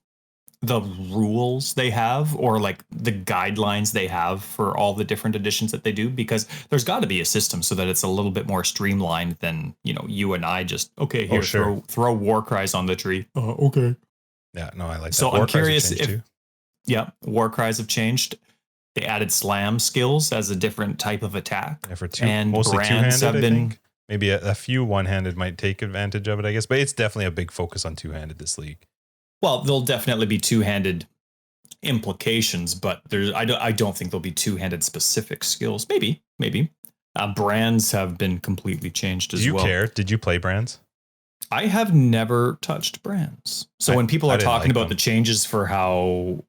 the rules they have or like the guidelines they have for all the different editions that they do, because there's got to be a system so that it's a little bit more streamlined than, you and I just, okay, here, throw war cries on the tree. Okay. Yeah, no, I like that. So I'm curious if, war cries have changed. They added slam skills as a different type of attack. Yeah, for mostly two-handed, have been, I think. Maybe a few one-handed might take advantage of it, I guess, but it's definitely a big focus on two-handed this league. Well, there'll definitely be two-handed implications, but I don't think there'll be two-handed specific skills. Maybe. Brands have been completely changed as well. Do you care? Did you play brands? I have never touched brands. So when people are talking about the changes for how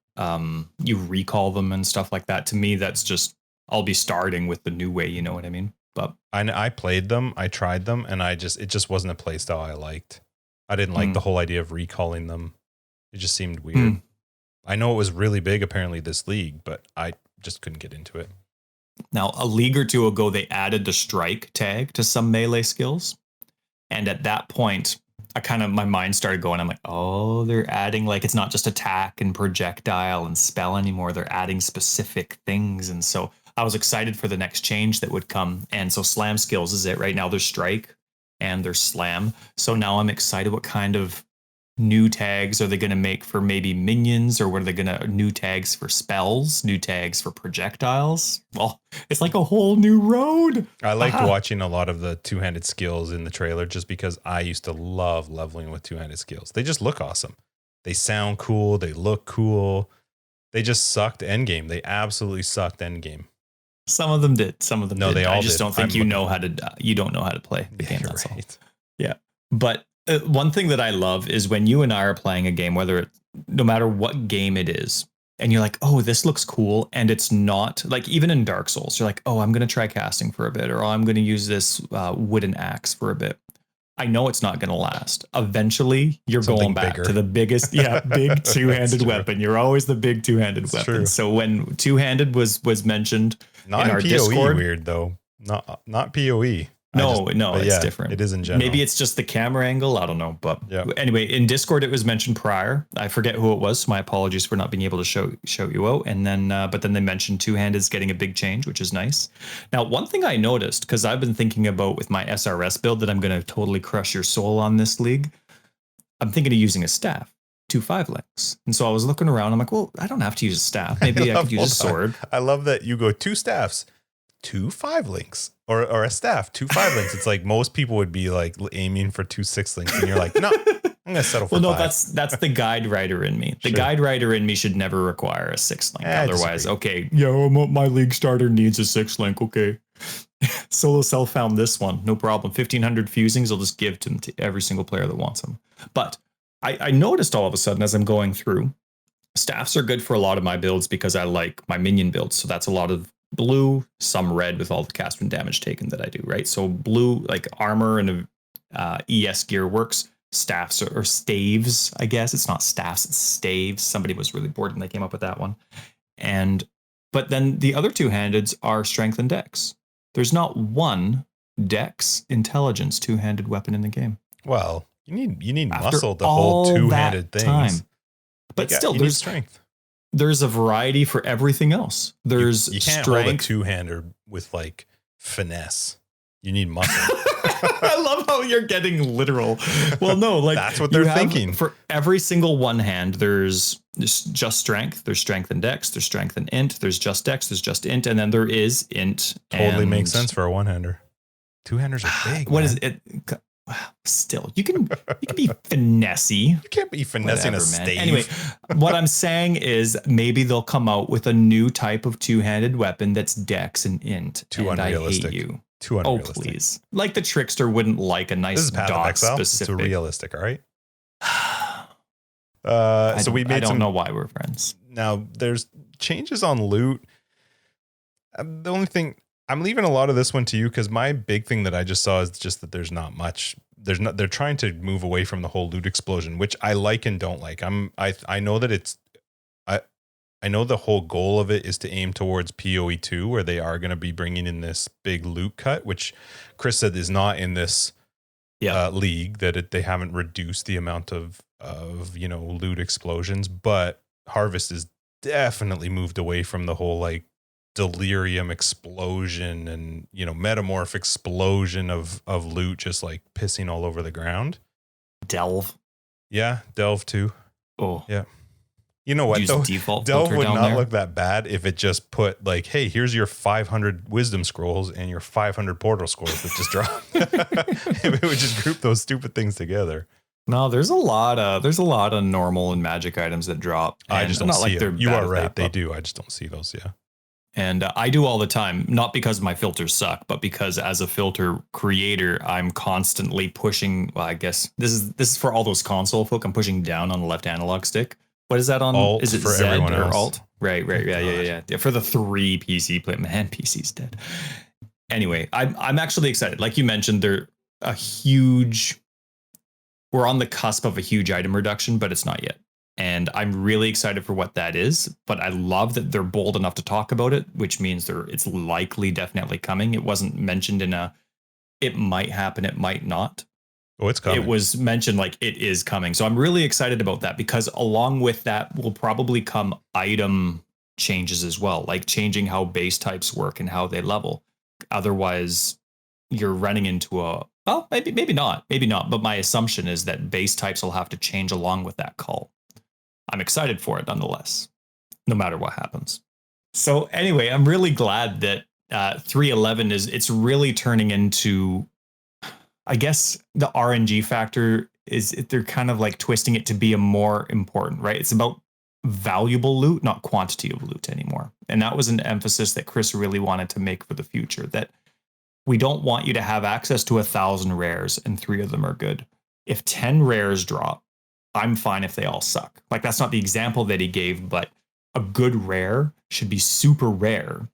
you recall them and stuff like that, to me, that's just, I'll be starting with the new way, you know what I mean? But I played them, I tried them, and it just wasn't a play style I liked. I didn't like the whole idea of recalling them. It just seemed weird. I know it was really big apparently this league, but I just couldn't get into it. Now, a league or two ago, they added the strike tag to some melee skills. And at that point, my mind started going, I'm like, oh, they're adding, like, it's not just attack and projectile and spell anymore. They're adding specific things. And so I was excited for the next change that would come. And so slam skills is it right now. There's strike and there's slam. So now I'm excited. What kind of new tags are they going to make for maybe minions, or what are they going to new tags for spells, new tags for projectiles? Well, it's like a whole new road. I liked watching a lot of the two-handed skills in the trailer just because I used to love leveling with two-handed skills. They just look awesome. They sound cool. They look cool. They just sucked endgame. They absolutely sucked endgame. Some of them did. Some of them no, did. They all I just did. don't think you don't know how to play the game. That's all. Yeah. But one thing that I love is when you and I are playing a game, no matter what game it is, and you're like, oh, this looks cool. And it's not like, even in Dark Souls, you're like, oh, I'm going to try casting for a bit, or I'm going to use this wooden axe for a bit. I know it's not going to last. Eventually, you're going back to the biggest, big two-handed weapon. You're always the big two-handed weapon. True. So when two-handed was mentioned not in our POE, Discord, weird though. Not POE. No, it's yeah, different. It is in general. Maybe it's just the camera angle. I don't know. But yeah. Anyway, in Discord, it was mentioned prior. I forget who it was. So my apologies for not being able to show you out. And then, but then they mentioned two-handed is getting a big change, which is nice. Now, one thing I noticed, because I've been thinking about with my SRS build that I'm going to totally crush your soul on this league, I'm thinking of using a staff. 2 5-links. And so I was looking around. I'm like, well, I don't have to use a staff. Maybe I could use a sword. I love that you go 2 staffs, 2 5-links, or a staff, 2 5-links. It's like most people would be like aiming for 2 6-links, and you're like, no, I'm gonna settle for. Well, no, 5. that's the guide writer in me. The guide writer in me should never require a 6-link. Otherwise, okay, my league starter needs a 6-link. Okay. Solo Cell found this one, no problem. 1,500 fusings. I'll just give them to every single player that wants them. But I noticed all of a sudden as I'm going through, staffs are good for a lot of my builds because I like my minion builds. So that's a lot of blue, some red with all the cast and damage taken that I do, right? So blue, like armor and ES gear works. Staffs or staves, I guess. It's not staffs, it's staves. Somebody was really bored and they came up with that one. But then the other two-handeds are strength and dex. There's not one dex intelligence two-handed weapon in the game. Well, you need muscle to hold two-handed things. But still, there's strength. There's a variety for everything else. There's you can't strength. hold a two-hander with like finesse. You need muscle. I love how you're getting literal. Well, no, like that's what they're thinking. For every single one hand, there's just strength. There's strength and dex. There's strength and int. There's just dex. There's just int, and then there is int. Totally makes sense for a one-hander. Two-handers are big. What is it? Still, you can be finessey. You can't be finessing a stave. Anyway, what I'm saying is maybe they'll come out with a new type of two-handed weapon that's dex and int. Too unrealistic. I hate you. Too unrealistic. Oh, please. Like the trickster wouldn't like a nice this is Path of dot Exile. specific. It's realistic, all right? I don't know why we're friends. Now, there's changes on loot. The only thing, I'm leaving a lot of this one to you because my big thing that I just saw is just that there's not much. They're trying to move away from the whole loot explosion, which I like and don't like. I know that I know the whole goal of it is to aim towards POE 2, where they are going to be bringing in this big loot cut, which Chris said is not in this league, that they haven't reduced the amount of loot explosions, but Harvest is definitely moved away from the whole like delirium explosion and metamorph explosion of loot just like pissing all over the ground. Delve too. Oh yeah. You know what though? Delve would not look that bad if it just put like, hey, here's your 500 wisdom scrolls and your 500 portal scrolls that just dropped. If it would just group those stupid things together. No, there's a lot of normal and magic items that drop. I just don't see it. You are right, they do. I just don't see those. Yeah. And I do all the time, not because my filters suck, but because as a filter creator, I'm constantly pushing. Well, I guess this is for all those console folk. I'm pushing down on the left analog stick. What is that on? Alt is it for Z everyone or else. Alt? Right. Yeah. For the 3 PC play, man, PC's dead. Anyway, I'm actually excited. Like you mentioned, we're on the cusp of a huge item reduction, but it's not yet. And I'm really excited for what that is. But I love that they're bold enough to talk about it, which means it's likely definitely coming. It wasn't mentioned it might happen, it might not. Oh, it's coming. It was mentioned like it is coming. So I'm really excited about that because along with that will probably come item changes as well, like changing how base types work and how they level. Otherwise, you're running into maybe not. But my assumption is that base types will have to change along with that call. I'm excited for it nonetheless, no matter what happens. So anyway, I'm really glad that 3.11 it's really turning into, I guess the RNG factor is they're kind of like twisting it to be a more important, right? It's about valuable loot, not quantity of loot anymore. And that was an emphasis that Chris really wanted to make for the future, that we don't want you to have access to 1,000 rares and 3 of them are good. If 10 rares drop, I'm fine if they all suck. Like that's not the example that he gave, but a good rare should be super rare,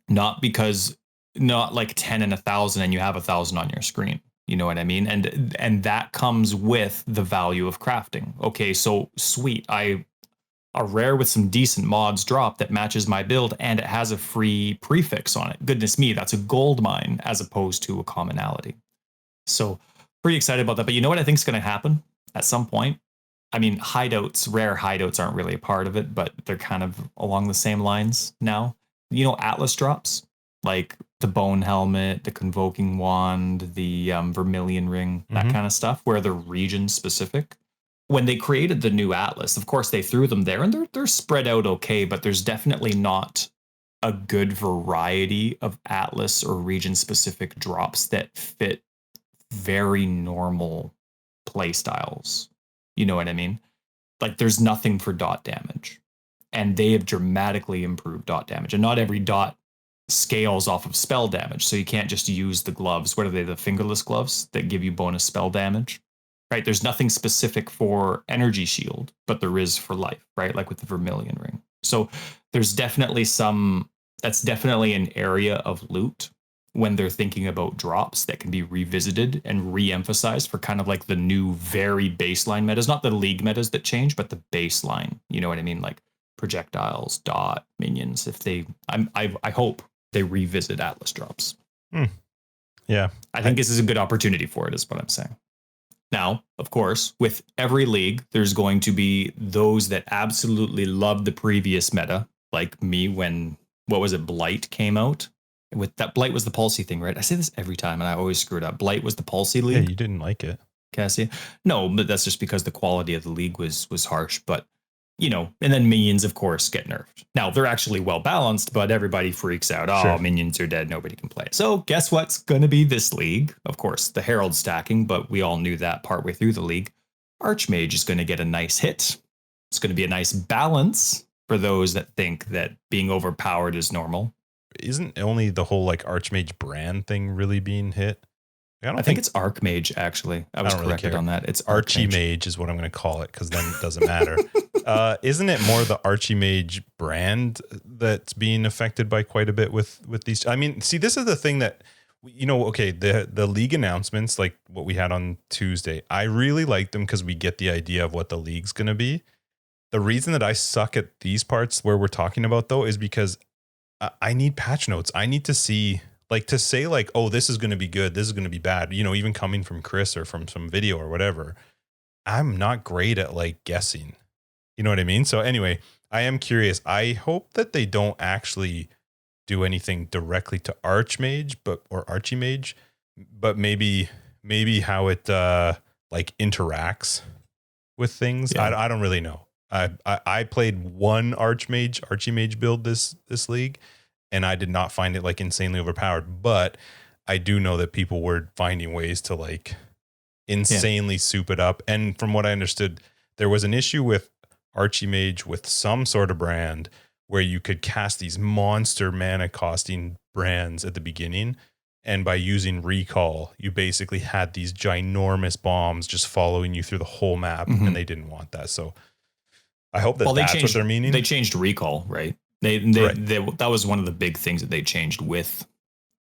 not like 10 and 1,000 and you have 1,000 on your screen. You know what I mean? And that comes with the value of crafting. Okay, so sweet. a rare with some decent mods drop that matches my build, and it has a free prefix on it. Goodness me, that's a gold mine as opposed to a commonality. So pretty excited about that. But you know what I think is going to happen at some point? I mean, hideouts, rare hideouts aren't really a part of it, but they're kind of along the same lines now. You know, Atlas drops, like the Bone Helmet, the Convoking Wand, the Vermilion Ring, that kind of stuff, where they're region specific. When they created the new Atlas, of course, they threw them there, and they're spread out okay, but there's definitely not a good variety of Atlas or region specific drops that fit very normal play styles. You know what I mean? Like there's nothing for dot damage. And they have dramatically improved dot damage. And not every dot scales off of spell damage. So you can't just use the gloves. What are they? The fingerless gloves that give you bonus spell damage. Right? There's nothing specific for energy shield, but there is for life, right? Like with the Vermilion Ring. So there's definitely that's definitely an area of loot when they're thinking about drops that can be revisited and re-emphasized for kind of like the new very baseline metas, not the league metas that change, but the baseline. You know what I mean? Like projectiles, dot, minions. If they, I hope they revisit Atlas drops. Yeah. I think this is a good opportunity for it, is what I'm saying. Now, of course, with every league, there's going to be those that absolutely love the previous meta, like me when, what was it, Blight came out? With that, Blight was the Palsy thing, right? I say this every time and I always screw it up. Blight was the Palsy league. Yeah, you didn't like it. Cassie? No, but that's just because the quality of the league was harsh. But, you know, and then minions, of course, get nerfed. Now, they're actually well balanced, but everybody freaks out. Oh, sure. Minions are dead. Nobody can play. So guess what's going to be this league? Of course, the Herald stacking, but we all knew that partway through the league. Archmage is going to get a nice hit. It's going to be a nice balance for those that think that being overpowered is normal. Isn't only the whole like Archmage brand thing really being hit? I think it's Archmage, actually. I was corrected on that. It's Archimage is what I'm going to call it, because then it doesn't matter. Isn't it more the Archimage brand that's being affected by quite a bit with these? I mean, see, this is the thing that, you know, okay, the league announcements, like what we had on Tuesday, I really like them because we get the idea of what the league's going to be. The reason that I suck at these parts where we're talking about, though, is because I need patch notes. I need to see, like, to say like, oh, this is going to be good, this is going to be bad, you know, even coming from Chris or from some video or whatever. I'm not great at like guessing. You know what I mean? So anyway, I am curious. I hope that they don't actually do anything directly to Archmage, or Archimage, but maybe how it like interacts with things. Yeah. I don't really know. I played one Archimage build this league, and I did not find it like insanely overpowered, but I do know that people were finding ways to like insanely soup it up. And from what I understood, there was an issue with Archimage with some sort of brand where you could cast these monster mana costing brands at the beginning. And by using recall, you basically had these ginormous bombs just following you through the whole map, and they didn't want that. So I hope that's what they're meaning. They changed recall, right? They that was one of the big things that they changed with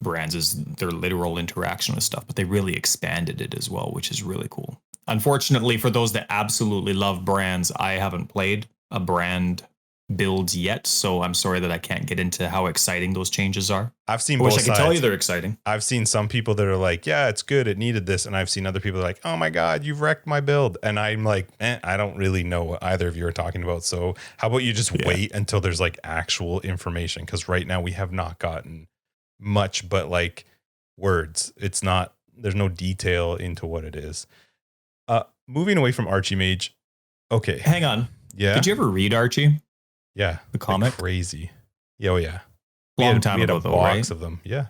brands, is their literal interaction with stuff, but they really expanded it as well, which is really cool. Unfortunately, for those that absolutely love brands, I haven't played a brand build yet, so I'm sorry that I can't get into how exciting those changes are. I've seen both sides. I can tell you they're exciting. I've seen some people that are like, yeah, it's good, it needed this, and I've seen other people that are like, oh my god, you've wrecked my build, and I'm like, I don't really know what either of you are talking about, so how about you just wait until there's like actual information, because right now we have not gotten much but like words. It's not, there's no detail into what it is. Moving away from Archimage. Okay. Hang on. Yeah. Did you ever read Archie? Yeah. The comic? Like crazy. Yeah, oh yeah. Long time ago, though, right? We had a box of them. Yeah.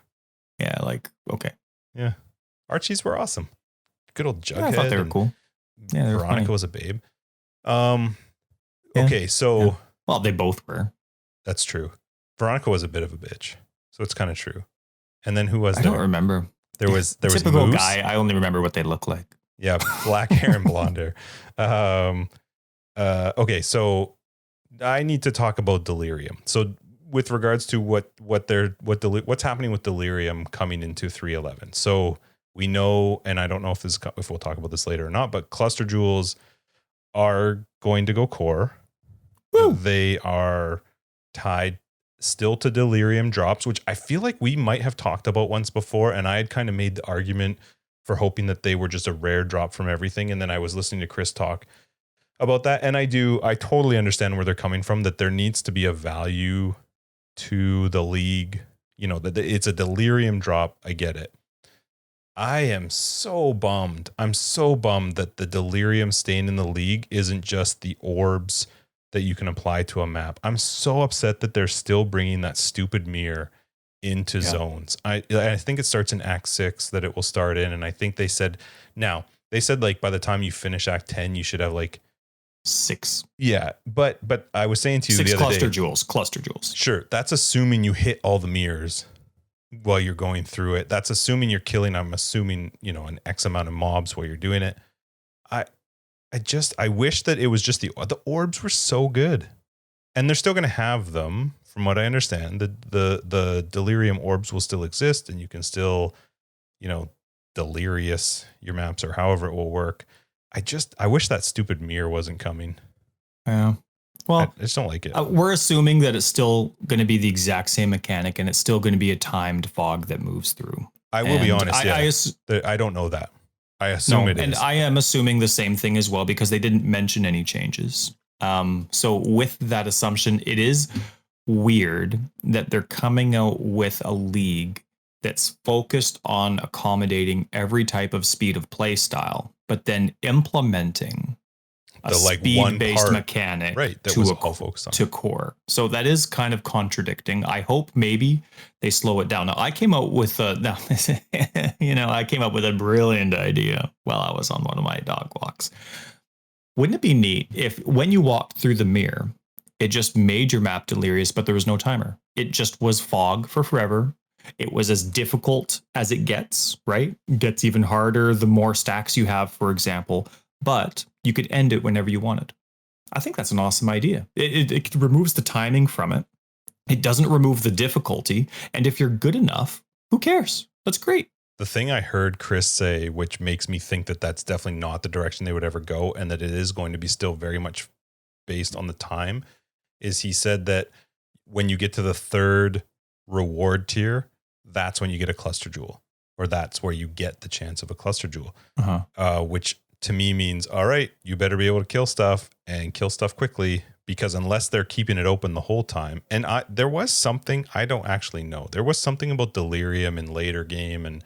Yeah, like, okay. Yeah. Archies were awesome. Good old Jughead. Yeah, I thought they were cool. Yeah, they were Veronica funny. was a babe. Okay, so... Yeah. Well, they both were. That's true. Veronica was a bit of a bitch. So it's kind of true. And then who was there? I don't remember. There was typical Moose. Guy. I only remember what they look like. Yeah, black hair and blonde hair. Okay, so I need to talk about Delirium. So with regards to what's happening with Delirium coming into 3.11. So we know, and I don't know if we'll talk about this later or not, but cluster jewels are going to go core. Woo! They are tied still to delirium drops, which I feel like we might have talked about once before. And I had kind of made the argument for hoping that they were just a rare drop from everything. And then I was listening to Chris talk about that. And I totally understand where they're coming from, that there needs to be a value to the league. You know, that it's a delirium drop. I get it. I am so bummed. I'm so bummed that the delirium staying in the league isn't just the orbs that you can apply to a map. I'm so upset that they're still bringing that stupid mirror into zones. I think it starts in Act 6 that it will start in. And I think they said like by the time you finish Act 10, you should have like 6. Yeah. But I was saying to you 6 the other day, cluster jewels. Sure. That's assuming you hit all the mirrors while you're going through it. That's assuming you're killing, I'm assuming, you know, an X amount of mobs while you're doing it. I wish that it was just the orbs were so good, and they're still going to have them. From what I understand, the delirium orbs will still exist, and you can still, you know, delirious your maps or however it will work. I wish that stupid mirror wasn't coming. Yeah. Well, I just don't like it. We're assuming that it's still going to be the exact same mechanic, and it's still going to be a timed fog that moves through. I will be honest. I don't know that. I assume it is. And I am assuming the same thing as well, because they didn't mention any changes. So with that assumption, it is weird that they're coming out with a league that's focused on accommodating every type of speed of play style, but then implementing a speed-based mechanic to core. So that is kind of contradicting. I hope maybe they slow it down. Now, I came up with a brilliant idea while I was on one of my dog walks. Wouldn't it be neat if when you walked through the mirror, it just made your map delirious, but there was no timer? It just was fog for forever. It was as difficult as it gets, right? It gets even harder the more stacks you have, for example. But you could end it whenever you wanted. I think that's an awesome idea. It removes the timing from it. It doesn't remove the difficulty. And if you're good enough, who cares? That's great. The thing I heard Chris say, which makes me think that that's definitely not the direction they would ever go, and that it is going to be still very much based on the time, is he said that when you get to the 3rd reward tier, that's when you get a cluster jewel, or that's where you get the chance of a cluster jewel, which to me means, all right, you better be able to kill stuff and kill stuff quickly, because unless they're keeping it open the whole time. And there was something, I don't actually know. There was something about delirium in later game and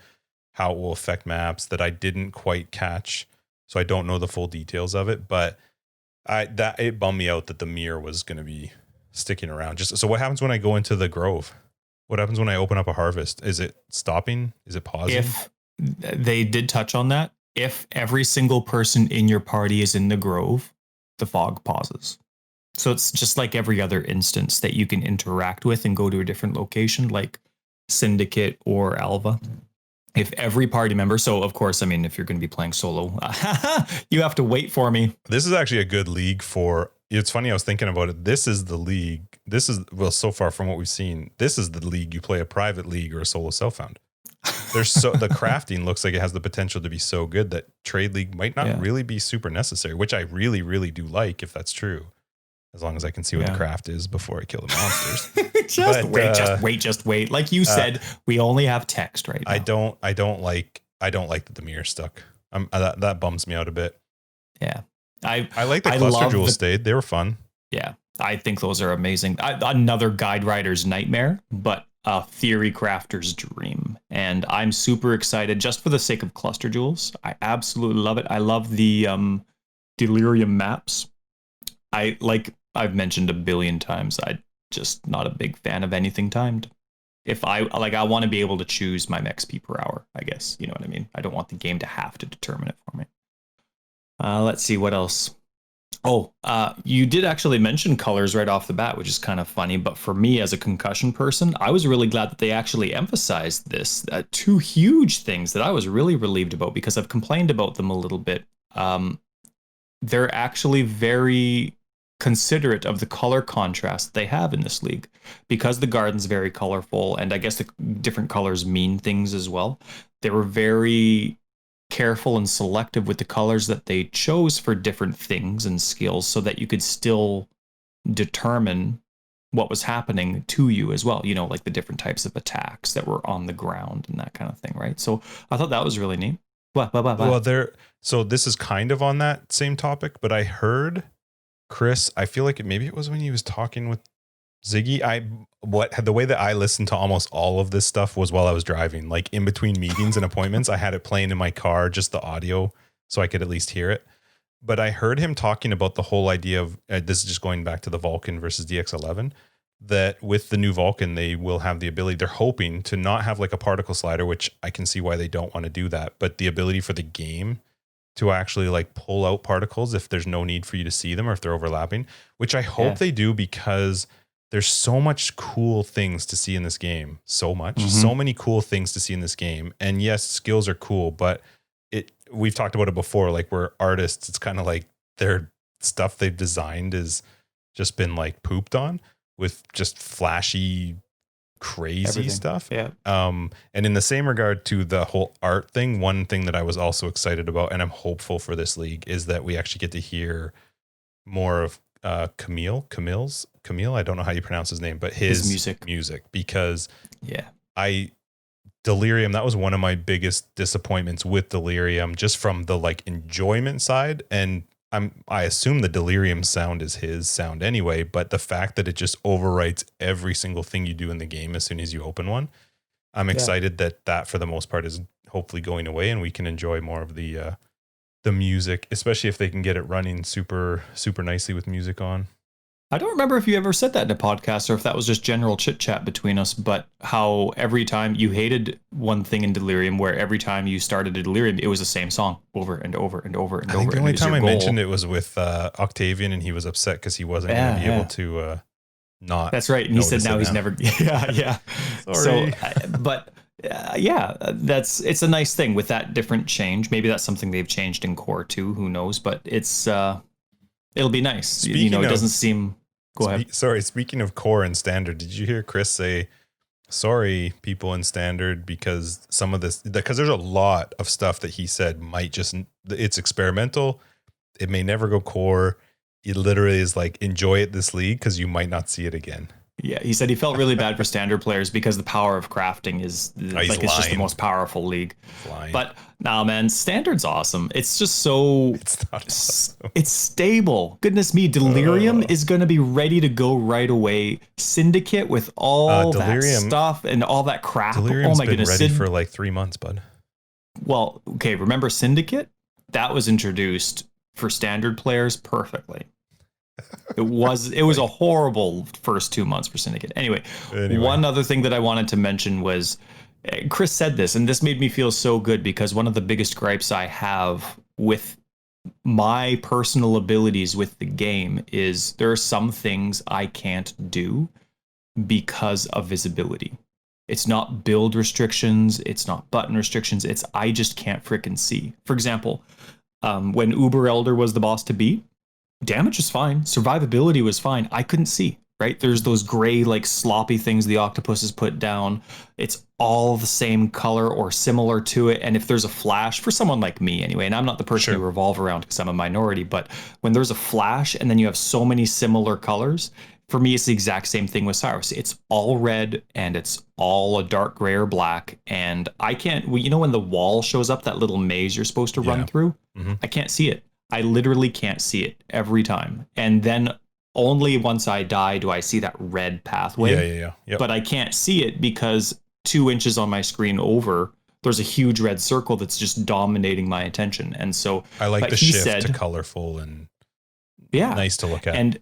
how it will affect maps that I didn't quite catch. So I don't know the full details of it, but it bummed me out that the mirror was going to be sticking around. So what happens when I go into the grove? What happens when I open up a harvest? Is it stopping? Is it pausing? If they did touch on that, if every single person in your party is in the grove, the fog pauses. So it's just like every other instance that you can interact with and go to a different location, like Syndicate or Alva. If every party member, so of course, I mean, if you're going to be playing solo, you have to wait for me. This is actually a good league for, it's funny, I was thinking about it. This is the league. This is, well, so far from what we've seen, this is the league you play a private league or a solo self-found. The crafting looks like it has the potential to be so good that trade league might not really be super necessary, which I really, really do like if that's true. As long as I can see what the craft is before I kill the monsters. just wait. Like you said, we only have text right now. I don't like that the mirror stuck. That bums me out a bit. Yeah. I like the cluster jewels stayed. They were fun. Yeah. I think those are amazing. Another guide rider's nightmare, but a theory crafter's dream. And I'm super excited just for the sake of cluster jewels. I absolutely love it. I love the delirium maps. I've mentioned a billion times, I'm just not a big fan of anything timed. If I want to be able to choose my XP per hour, I guess, you know what I mean? I don't want the game to have to determine it for me. Let's see what else. Oh, you did actually mention colors right off the bat, which is kind of funny. But for me as a concussion person, I was really glad that they actually emphasized this. 2 huge things that I was really relieved about, because I've complained about them a little bit. They're actually very considerate of the color contrast they have in this league, because the garden's very colorful, and I guess the different colors mean things as well. They were very careful and selective with the colors that they chose for different things and skills, so that you could still determine what was happening to you as well. You know, like the different types of attacks that were on the ground and that kind of thing, right? So I thought that was really neat. Well, so this is kind of on that same topic, but I heard Chris, I feel like maybe it was when he was talking with Ziggy. The way that I listened to almost all of this stuff was while I was driving, like in between meetings and appointments. I had it playing in my car, just the audio, so I could at least hear it. But I heard him talking about the whole idea of this is just going back to the Vulcan versus DX11, that with the new Vulcan, they will have the ability, they're hoping to not have like a particle slider, which I can see why they don't want to do that, but the ability for the game to actually like pull out particles if there's no need for you to see them or if they're overlapping, which I hope they do, because there's so much cool things to see in this game. So many cool things to see in this game. And yes, skills are cool, but we've talked about it before, like we're artists, it's kind of like their stuff they've designed is just been like pooped on with just flashy, crazy stuff. Yeah. And in the same regard to the whole art thing, one thing that I was also excited about, and I'm hopeful for this league, is that we actually get to hear more of Camille. I don't know how you pronounce his name, but his music, because Delirium, that was one of my biggest disappointments with Delirium, just from the like enjoyment side. And I assume the Delirium sound is his sound anyway, but the fact that it just overwrites every single thing you do in the game as soon as you open one, I'm excited that for the most part is hopefully going away, and we can enjoy more of the music, especially if they can get it running super, super nicely with music on. I don't remember if you ever said that in a podcast or if that was just general chit chat between us, but how every time you hated one thing in Delirium, where every time you started a Delirium, it was the same song over and over and over and over. I think the only time I mentioned it was with Octavian, and he was upset because he wasn't going to be able to not. That's right. And he said now he's never. Yeah. Sorry. So, it's a nice thing with that different change. Maybe that's something they've changed in core too. Who knows? But it's it'll be nice. It doesn't seem. Go ahead. Sorry. Speaking of core and standard, did you hear Chris say, "Sorry, people in standard," because some of this, because there's a lot of stuff that he said it's experimental. It may never go core. It literally is like, enjoy it this league because you might not see it again. Yeah, he said he felt really bad for standard players because the power of crafting is it's just the most powerful league. But nah, man, standard's awesome. It's just so it's not awesome. It's stable. Goodness me, Delirium is going to be ready to go right away. Syndicate with all that stuff and all that crap. Delirium's been ready for like 3 months, bud. Well, okay, remember Syndicate? That was introduced for standard players perfectly. It was a horrible first 2 months for Syndicate. Anyway, one other thing that I wanted to mention was, Chris said this, and this made me feel so good, because one of the biggest gripes I have with my personal abilities with the game is there are some things I can't do because of visibility. It's not build restrictions. It's not button restrictions. It's I just can't frickin' see. For example, when Uber Elder was the boss to beat, damage was fine. Survivability was fine. I couldn't see, right? There's those gray, like sloppy things the octopus has put down. It's all the same color or similar to it. And if there's a flash, for someone like me anyway, and I'm not the person to revolve around because I'm a minority, but when there's a flash and then you have so many similar colors, for me, it's the exact same thing with Cyrus. It's all red and it's all a dark gray or black. And I can't, when the wall shows up, that little maze you're supposed to run through, I can't see it. I literally can't see it every time. And then only once I die do I see that red pathway. Yeah. Yep. But I can't see it because 2 inches on my screen over, there's a huge red circle that's just dominating my attention. And so I like the shift to colorful and nice to look at. And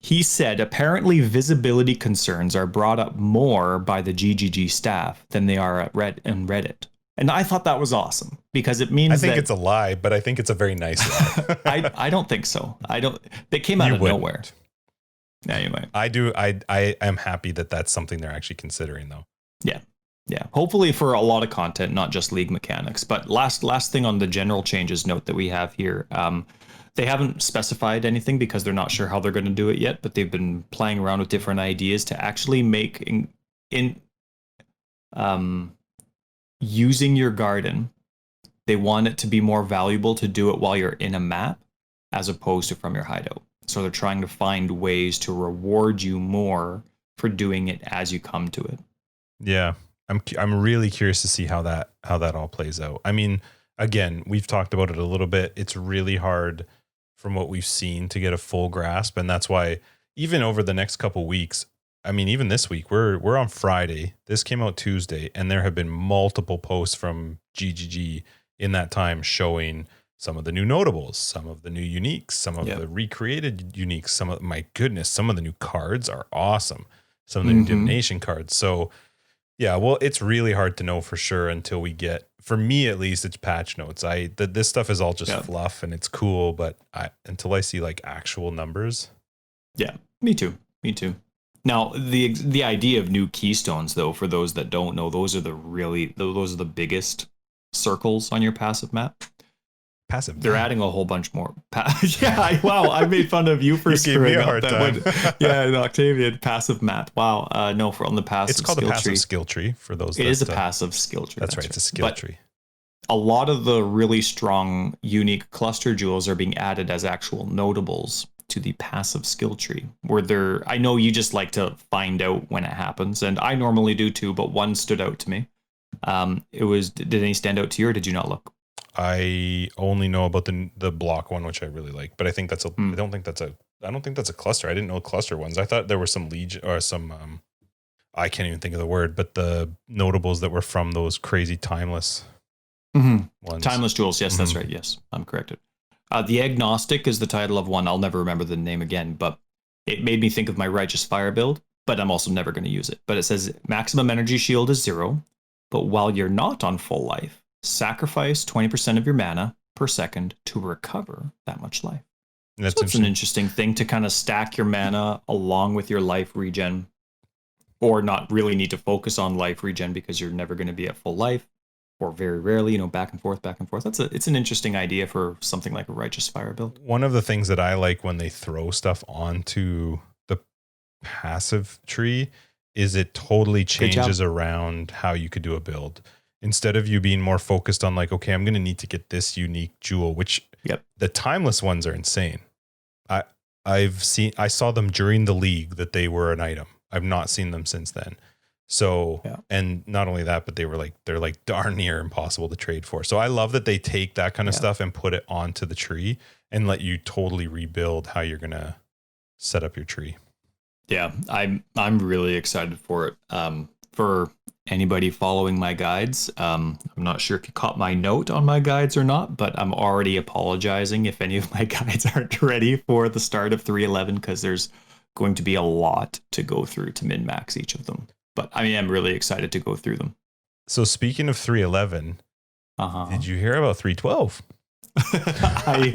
he said apparently visibility concerns are brought up more by the GGG staff than they are at Reddit. And I thought that was awesome because it means I think it's a lie, but I think it's a very nice lie. I don't think so. They came out of nowhere. Anyway. I do. I am happy that that's something they're actually considering though. Yeah. Hopefully for a lot of content, not just league mechanics. But last thing on the general changes note that we have here. They haven't specified anything because they're not sure how they're going to do it yet, but they've been playing around with different ideas to actually make using your garden, they want it to be more valuable to do it while you're in a map as opposed to from your hideout. So they're trying to find ways to reward you more for doing it as you come to it. Yeah. I'm really curious to see how that all plays out. I mean, again, we've talked about it a little bit. It's really hard from what we've seen to get a full grasp, and that's why even over the next couple weeks, I mean, even this week, we're on Friday. This came out Tuesday, and there have been multiple posts from GGG in that time showing some of the new notables, some of the new uniques, some of the recreated uniques, some of the new cards are awesome. Some of the new divination cards. So yeah, well, it's really hard to know for sure until we get, for me at least, it's patch notes. This stuff is all just fluff and it's cool, but until I see like actual numbers. Yeah, me too. Now, the idea of new keystones, though, for those that don't know, those are the biggest circles on your passive map. They're adding a whole bunch more. Wow, I made fun of you for screwing up that one. Yeah, the Octavian passive map. Wow, no, on the passive. It's called a passive skill tree for those. It is a passive skill tree. That's right. It's a skill tree. A lot of the really strong, unique cluster jewels are being added as actual notables to the passive skill tree. I know you just like to find out when it happens, and I normally do too. But one stood out to me. Did any stand out to you, or did you not look? I only know about the block one, which I really like, but I think I don't think that's a cluster. I didn't know cluster ones. I thought there were some legion or some, I can't even think of the word, but the notables that were from those crazy timeless ones. Timeless jewels. Yes, that's right. Yes, I'm corrected. The Agnostic is the title of one. I'll never remember the name again, but it made me think of my Righteous Fire build, but I'm also never going to use it. But it says maximum energy shield is 0, but while you're not on full life, sacrifice 20% of your mana per second to recover that much life. That's an interesting thing to kind of stack your mana along with your life regen, or not really need to focus on life regen because you're never going to be at full life, or very rarely, back and forth. It's an interesting idea for something like a Righteous Fire build. One of the things that I like when they throw stuff onto the passive tree is it totally changes around how you could do a build. Instead of you being more focused on like, okay, I'm going to need to get this unique jewel, which the timeless ones are insane. I saw them during the league that they were an item. I've not seen them since then. So, and not only that, but they're like darn near impossible to trade for. So I love that they take that kind of stuff and put it onto the tree and let you totally rebuild how you're going to set up your tree. Yeah, I'm really excited for it. For anybody following my guides, I'm not sure if you caught my note on my guides or not, but I'm already apologizing if any of my guides aren't ready for the start of 3.11, because there's going to be a lot to go through to min-max each of them. But I mean, I'm really excited to go through them. So speaking of 3.11, did you hear about 3.12?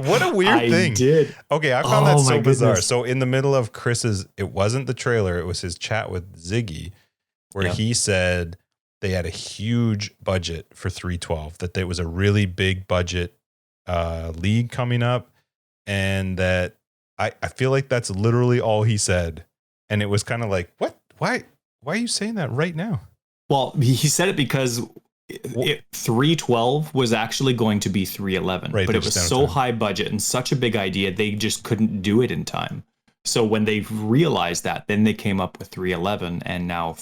What a weird thing. I did. Okay, I found that so bizarre. So in the middle of Chris's, it wasn't the trailer, it was his chat with Ziggy, where he said they had a huge budget for 3.12, that there was a really big budget league coming up, and that I feel like that's literally all he said. And it was kind of like, what? Why are you saying that right now? Well, he said it because 3.12 was actually going to be 3.11, but it was so high budget and such a big idea, they just couldn't do it in time. So when they realized that, then they came up with 3.11, and now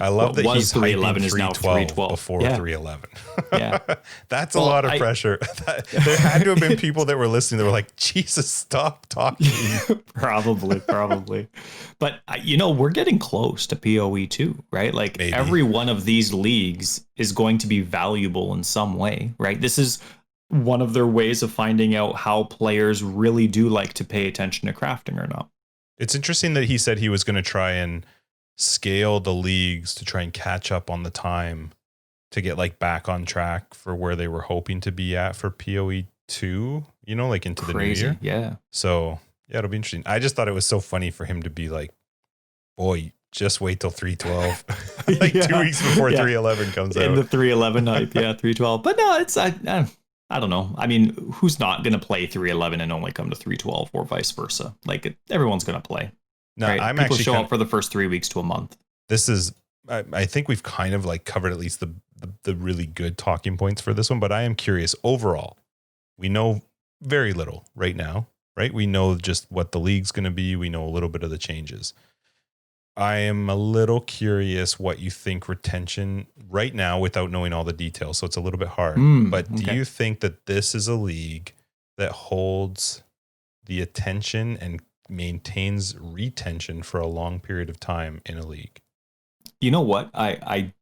I love that he's 3.11 is now 3.12 before 3.11. That's a lot of pressure. There had to have been people that were listening that were like, Jesus, stop talking. Probably. But we're getting close to POE too, right? Like maybe. Every one of these leagues is going to be valuable in some way, right? This is one of their ways of finding out how players really do like to pay attention to crafting or not. It's interesting that he said he was going to try and scale the leagues to try and catch up on the time to get like back on track for where they were hoping to be at for POE 2, like into the new year. Yeah. So yeah, it'll be interesting. I just thought it was so funny for him to be like, boy, just wait till 3.12, like 2 weeks before 3.11 comes out. In the 3.11 hype, 3.12. But no, it's, I don't know. I mean, who's not going to play 3.11 and only come to 3.12 or vice versa? Like everyone's going to play. No, right? I'm People actually show up for the first 3 weeks to a month. This is, I think we've kind of like covered at least the really good talking points for this one, but I am curious overall. We know very little right now. right? We know just what the league's going to be. We know a little bit of the changes. I am a little curious what you think retention right now without knowing all the details. So it's a little bit hard. But do you think that this is a league that holds the attention and maintains retention for a long period of time in a league? You know what? I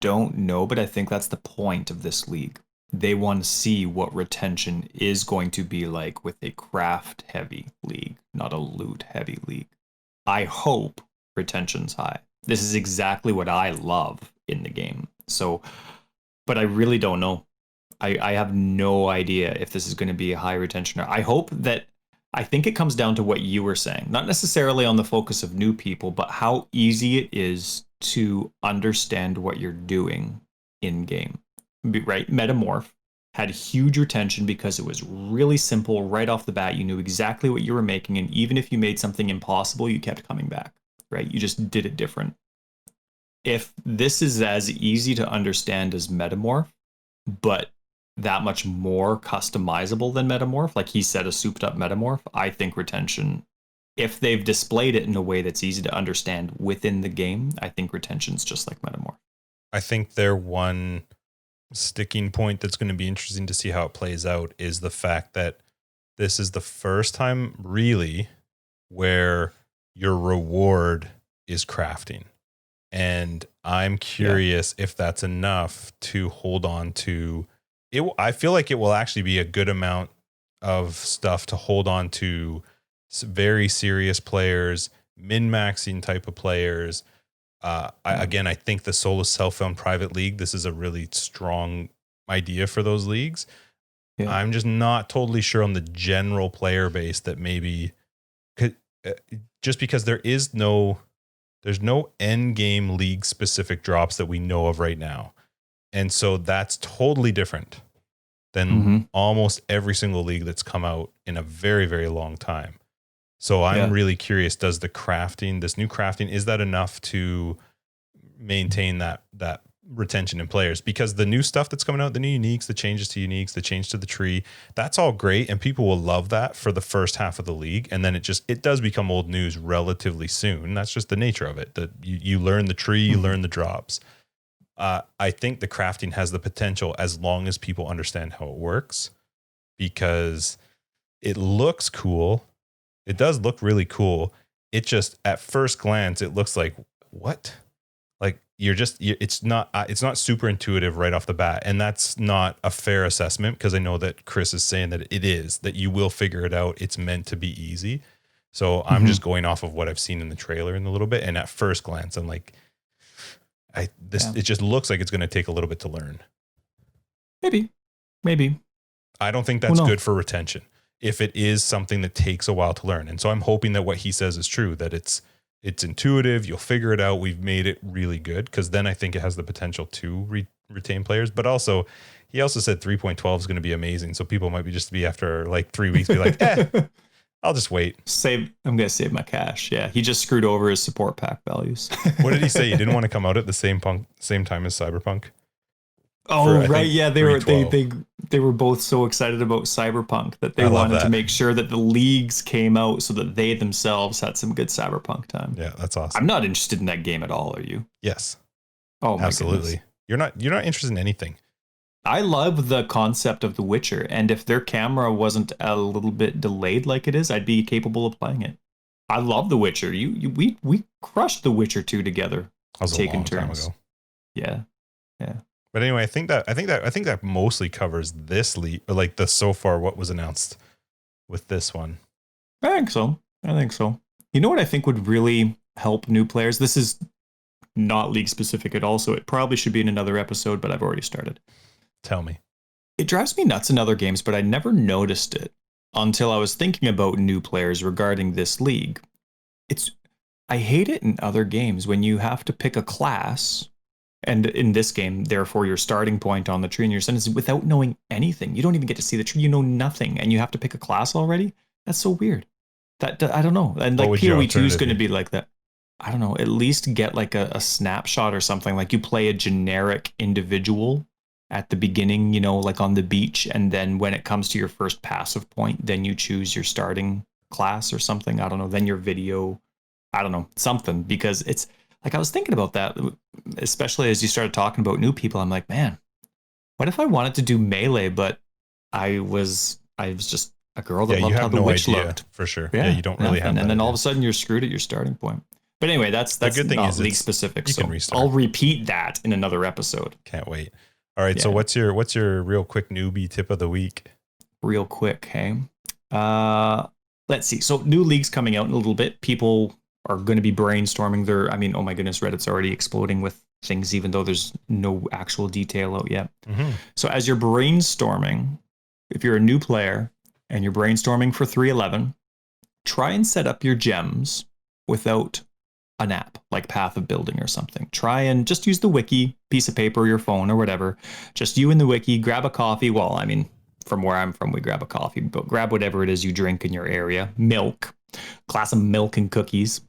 don't know, but I think that's the point of this league. They want to see what retention is going to be like with a craft heavy league, not a loot heavy league. I hope retention's high. This is exactly what I love in the game. So, but I really don't know. I have no idea if this is going to be a high retention. I think it comes down to what you were saying, not necessarily on the focus of new people, but how easy it is to understand what you're doing in game, right? Metamorph had huge retention because it was really simple right off the bat. You knew exactly what you were making. And even if you made something impossible, you kept coming back, right? You just did it different. If this is as easy to understand as Metamorph, but that much more customizable than Metamorph, like he said, a souped up Metamorph, I think retention, if they've displayed it in a way that's easy to understand within the game, I think retention's just like Metamorph. I think their one sticking point that's going to be interesting to see how it plays out is the fact that this is the first time really where your reward is crafting. And I'm curious if that's enough to hold on to it. I feel like it will actually be a good amount of stuff to hold on to very serious players, min-maxing type of players. I think the solo self-found private league, this is a really strong idea for those leagues. Yeah. I'm just not totally sure on the general player base that maybe could, just because there's no end game league specific drops that we know of right now. And so that's totally different than almost every single league that's come out in a very, very long time. So I'm really curious, does this new crafting, is that enough to maintain that retention in players? Because the new stuff that's coming out, the new uniques, the changes to uniques, the change to the tree, that's all great. And people will love that for the first half of the league. And then it does become old news relatively soon. That's just the nature of it, that you learn the tree, you learn the drops. I think the crafting has the potential as long as people understand how it works, because it looks cool. It does look really cool. It just, at first glance, it looks like, what? Like it's not super intuitive right off the bat. And that's not a fair assessment, because I know that Chris is saying that it is, that you will figure it out. It's meant to be easy. So I'm just going off of what I've seen in the trailer in a little bit. And at first glance, I'm like, it just looks like it's going to take a little bit to learn. Maybe. I don't think that's good for retention if it is something that takes a while to learn. And so I'm hoping that what he says is true, that it's intuitive. You'll figure it out. We've made it really good, because then I think it has the potential to retain players. But also, he also said 3.12 is going to be amazing. So people might be after like 3 weeks, be like, I'll just wait. I'm going to save my cash. Yeah. He just screwed over his support pack values. What did he say? You didn't want to come out at the same time as Cyberpunk? Oh, right. Yeah. They were both so excited about Cyberpunk that they wanted to make sure that the leagues came out so that they themselves had some good Cyberpunk time. Yeah. That's awesome. I'm not interested in that game at all. Are you? Yes. Oh, my absolutely. Goodness. You're not interested in anything. I love the concept of The Witcher, and if their camera wasn't a little bit delayed like it is, I'd be capable of playing it. I love The Witcher. We crushed The Witcher 2 together. That was a long time ago. Yeah. But anyway, I think that mostly covers this lead, like the so far what was announced with this one. I think so. You know what I think would really help new players? This is not league specific at all, so it probably should be in another episode, but I've already started. Tell me. It drives me nuts in other games, but I never noticed it until I was thinking about new players regarding this league. I hate it in other games when you have to pick a class, and in this game, therefore, your starting point on the tree in your sentence without knowing anything. You don't even get to see the tree. You know nothing, and you have to pick a class already? That's so weird. That I don't know. And like POE 2 is going to be like that. I don't know. At least get like a snapshot or something. Like you play a generic individual, at the beginning, you know, like on the beach. And then when it comes to your first passive point, then you choose your starting class or something. I don't know. Then your video, I don't know, something. Because it's like, I was thinking about that, especially as you started talking about new people. I'm like, man, what if I wanted to do melee, but I was just a girl that loved how the witch looked. For sure. Yeah, you don't really have that. And then all of a sudden you're screwed at your starting point. But anyway, that's the good thing not league specific. So I'll repeat that in another episode. Can't wait. All right. Yeah. So what's your real quick newbie tip of the week? Real quick, hey. Let's see. So new leagues coming out in a little bit. People are going to be brainstorming oh my goodness, Reddit's already exploding with things, even though there's no actual detail out yet. Mm-hmm. So as you're brainstorming, if you're a new player and you're brainstorming for 3.11, try and set up your gems without an app like Path of Building or something. Try and just use the wiki, piece of paper, your phone or whatever. Just you and the wiki, grab a coffee. Well, I mean, from where I'm from, we grab a coffee, but grab whatever it is you drink in your area. Milk, glass of milk and cookies.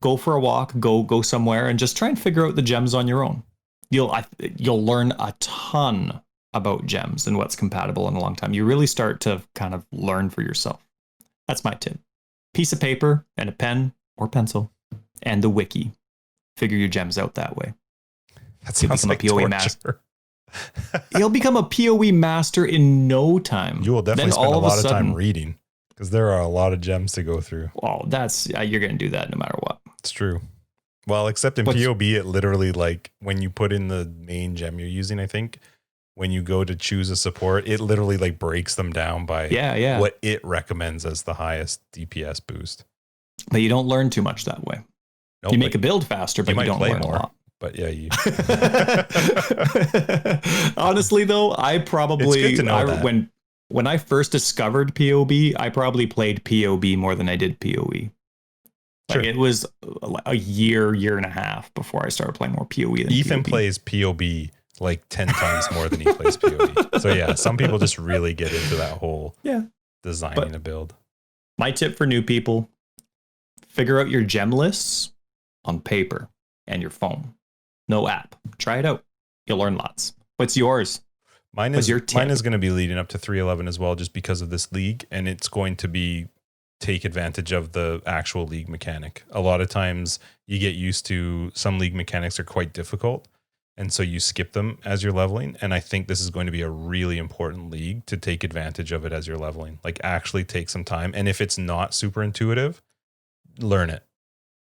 Go for a walk, go somewhere and just try and figure out the gems on your own. You'll learn a ton about gems and what's compatible in a long time. You really start to kind of learn for yourself. That's my tip. Piece of paper and a pen or pencil and the wiki. Figure your gems out that way. That sounds like a POE master. You'll become a POE master in no time. You will definitely spend a lot of time reading because there are a lot of gems to go through. Well, you're going to do that no matter what. It's true. Well, except in POB, it literally, like when you put in the main gem you're using, I think when you go to choose a support, it literally like breaks them down by what it recommends as the highest DPS boost. But you don't learn too much that way. Nope, you make a build faster, but you don't learn more. A lot. But yeah, you. Honestly, though, I probably it's good to know that. When I first discovered POB, I probably played POB more than I did POE. Like it was a year and a half before I started playing more POE than Ethan POB. plays POB like 10 times more than he plays POE. So yeah, some people just really get into that whole designing a build. My tip for new people, figure out your gem lists on paper and your phone. No app. Try it out. You'll learn lots. What's yours? Mine is going to be leading up to 3.11 as well, just because of this league, and it's going to be take advantage of the actual league mechanic. A lot of times you get used to some league mechanics are quite difficult, and so you skip them as you're leveling. And I think this is going to be a really important league to take advantage of it as you're leveling. Like actually take some time, and if it's not super intuitive, learn it.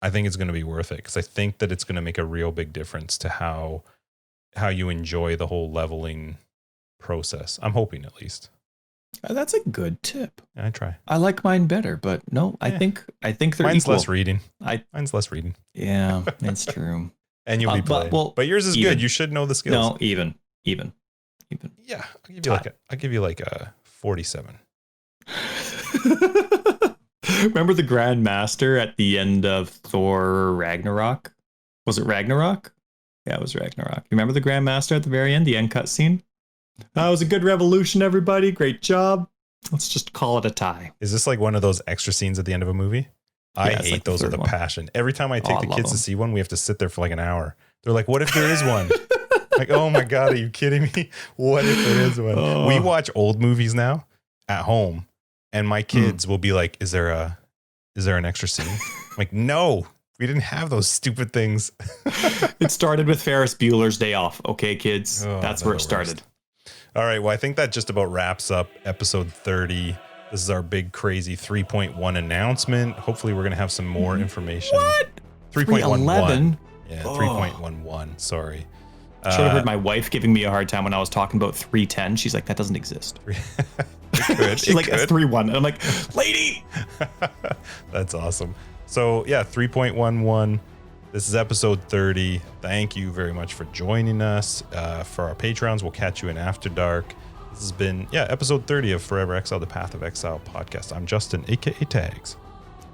I think it's going to be worth it because I think that it's going to make a real big difference to how you enjoy the whole leveling process. I'm hoping, at least. That's a good tip. I try. I like mine better, but no, I think they're mine's equal. Less reading. Mine's less reading. Yeah, it's true. And you'll be playing. But yours is even. Good. You should know the skills. No, even. Yeah, I'll give you like a 47. Remember the Grand Master at the end of Thor Ragnarok? Was it Ragnarok? Yeah, it was Ragnarok. You remember the Grand Master at the very end, the end cut scene? That was a good revolution, everybody. Great job. Let's just call it a tie. Is this like one of those extra scenes at the end of a movie? I hate like those with a passion. Every time I take the kids to see one, we have to sit there for like an hour. They're like, what if there is one? Like, oh my God, are you kidding me? What if there is one? Oh. We watch old movies now at home, and my kids will be like, is there an extra scene? I'm like, no, we didn't have those stupid things. It started with Ferris Bueller's Day Off. Okay, kids, that's where it started. All right. Well, I think that just about wraps up episode 30. This is our big, crazy 3.1 announcement. Hopefully, we're going to have some more information. What? 3.11? Yeah, 3.11. Sorry. Should have heard my wife giving me a hard time when I was talking about 3.10. She's like, that doesn't exist. She's like, that's 3.1. And I'm like, lady. That's awesome. So, yeah, 3.11. This is episode 30. Thank you very much for joining us. For our Patrons, we'll catch you in After Dark. This has been, episode 30 of Forever Exile, the Path of Exile podcast. I'm Justin, a.k.a. Tags.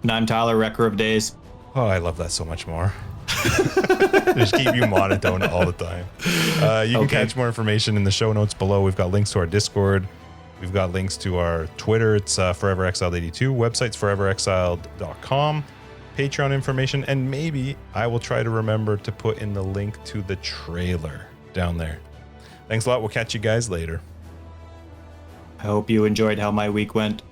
And I'm Tyler, Wrecker of Days. Oh, I love that so much more. Just keep you monotone all the time. You can catch more information in the show notes below. We've got links to our Discord. We've got links to our Twitter. It's Forever Exiled 82. Website's foreverexiled.com. Patreon information, and maybe I will try to remember to put in the link to the trailer down there. Thanks a lot. We'll catch you guys later. I hope you enjoyed how my week went.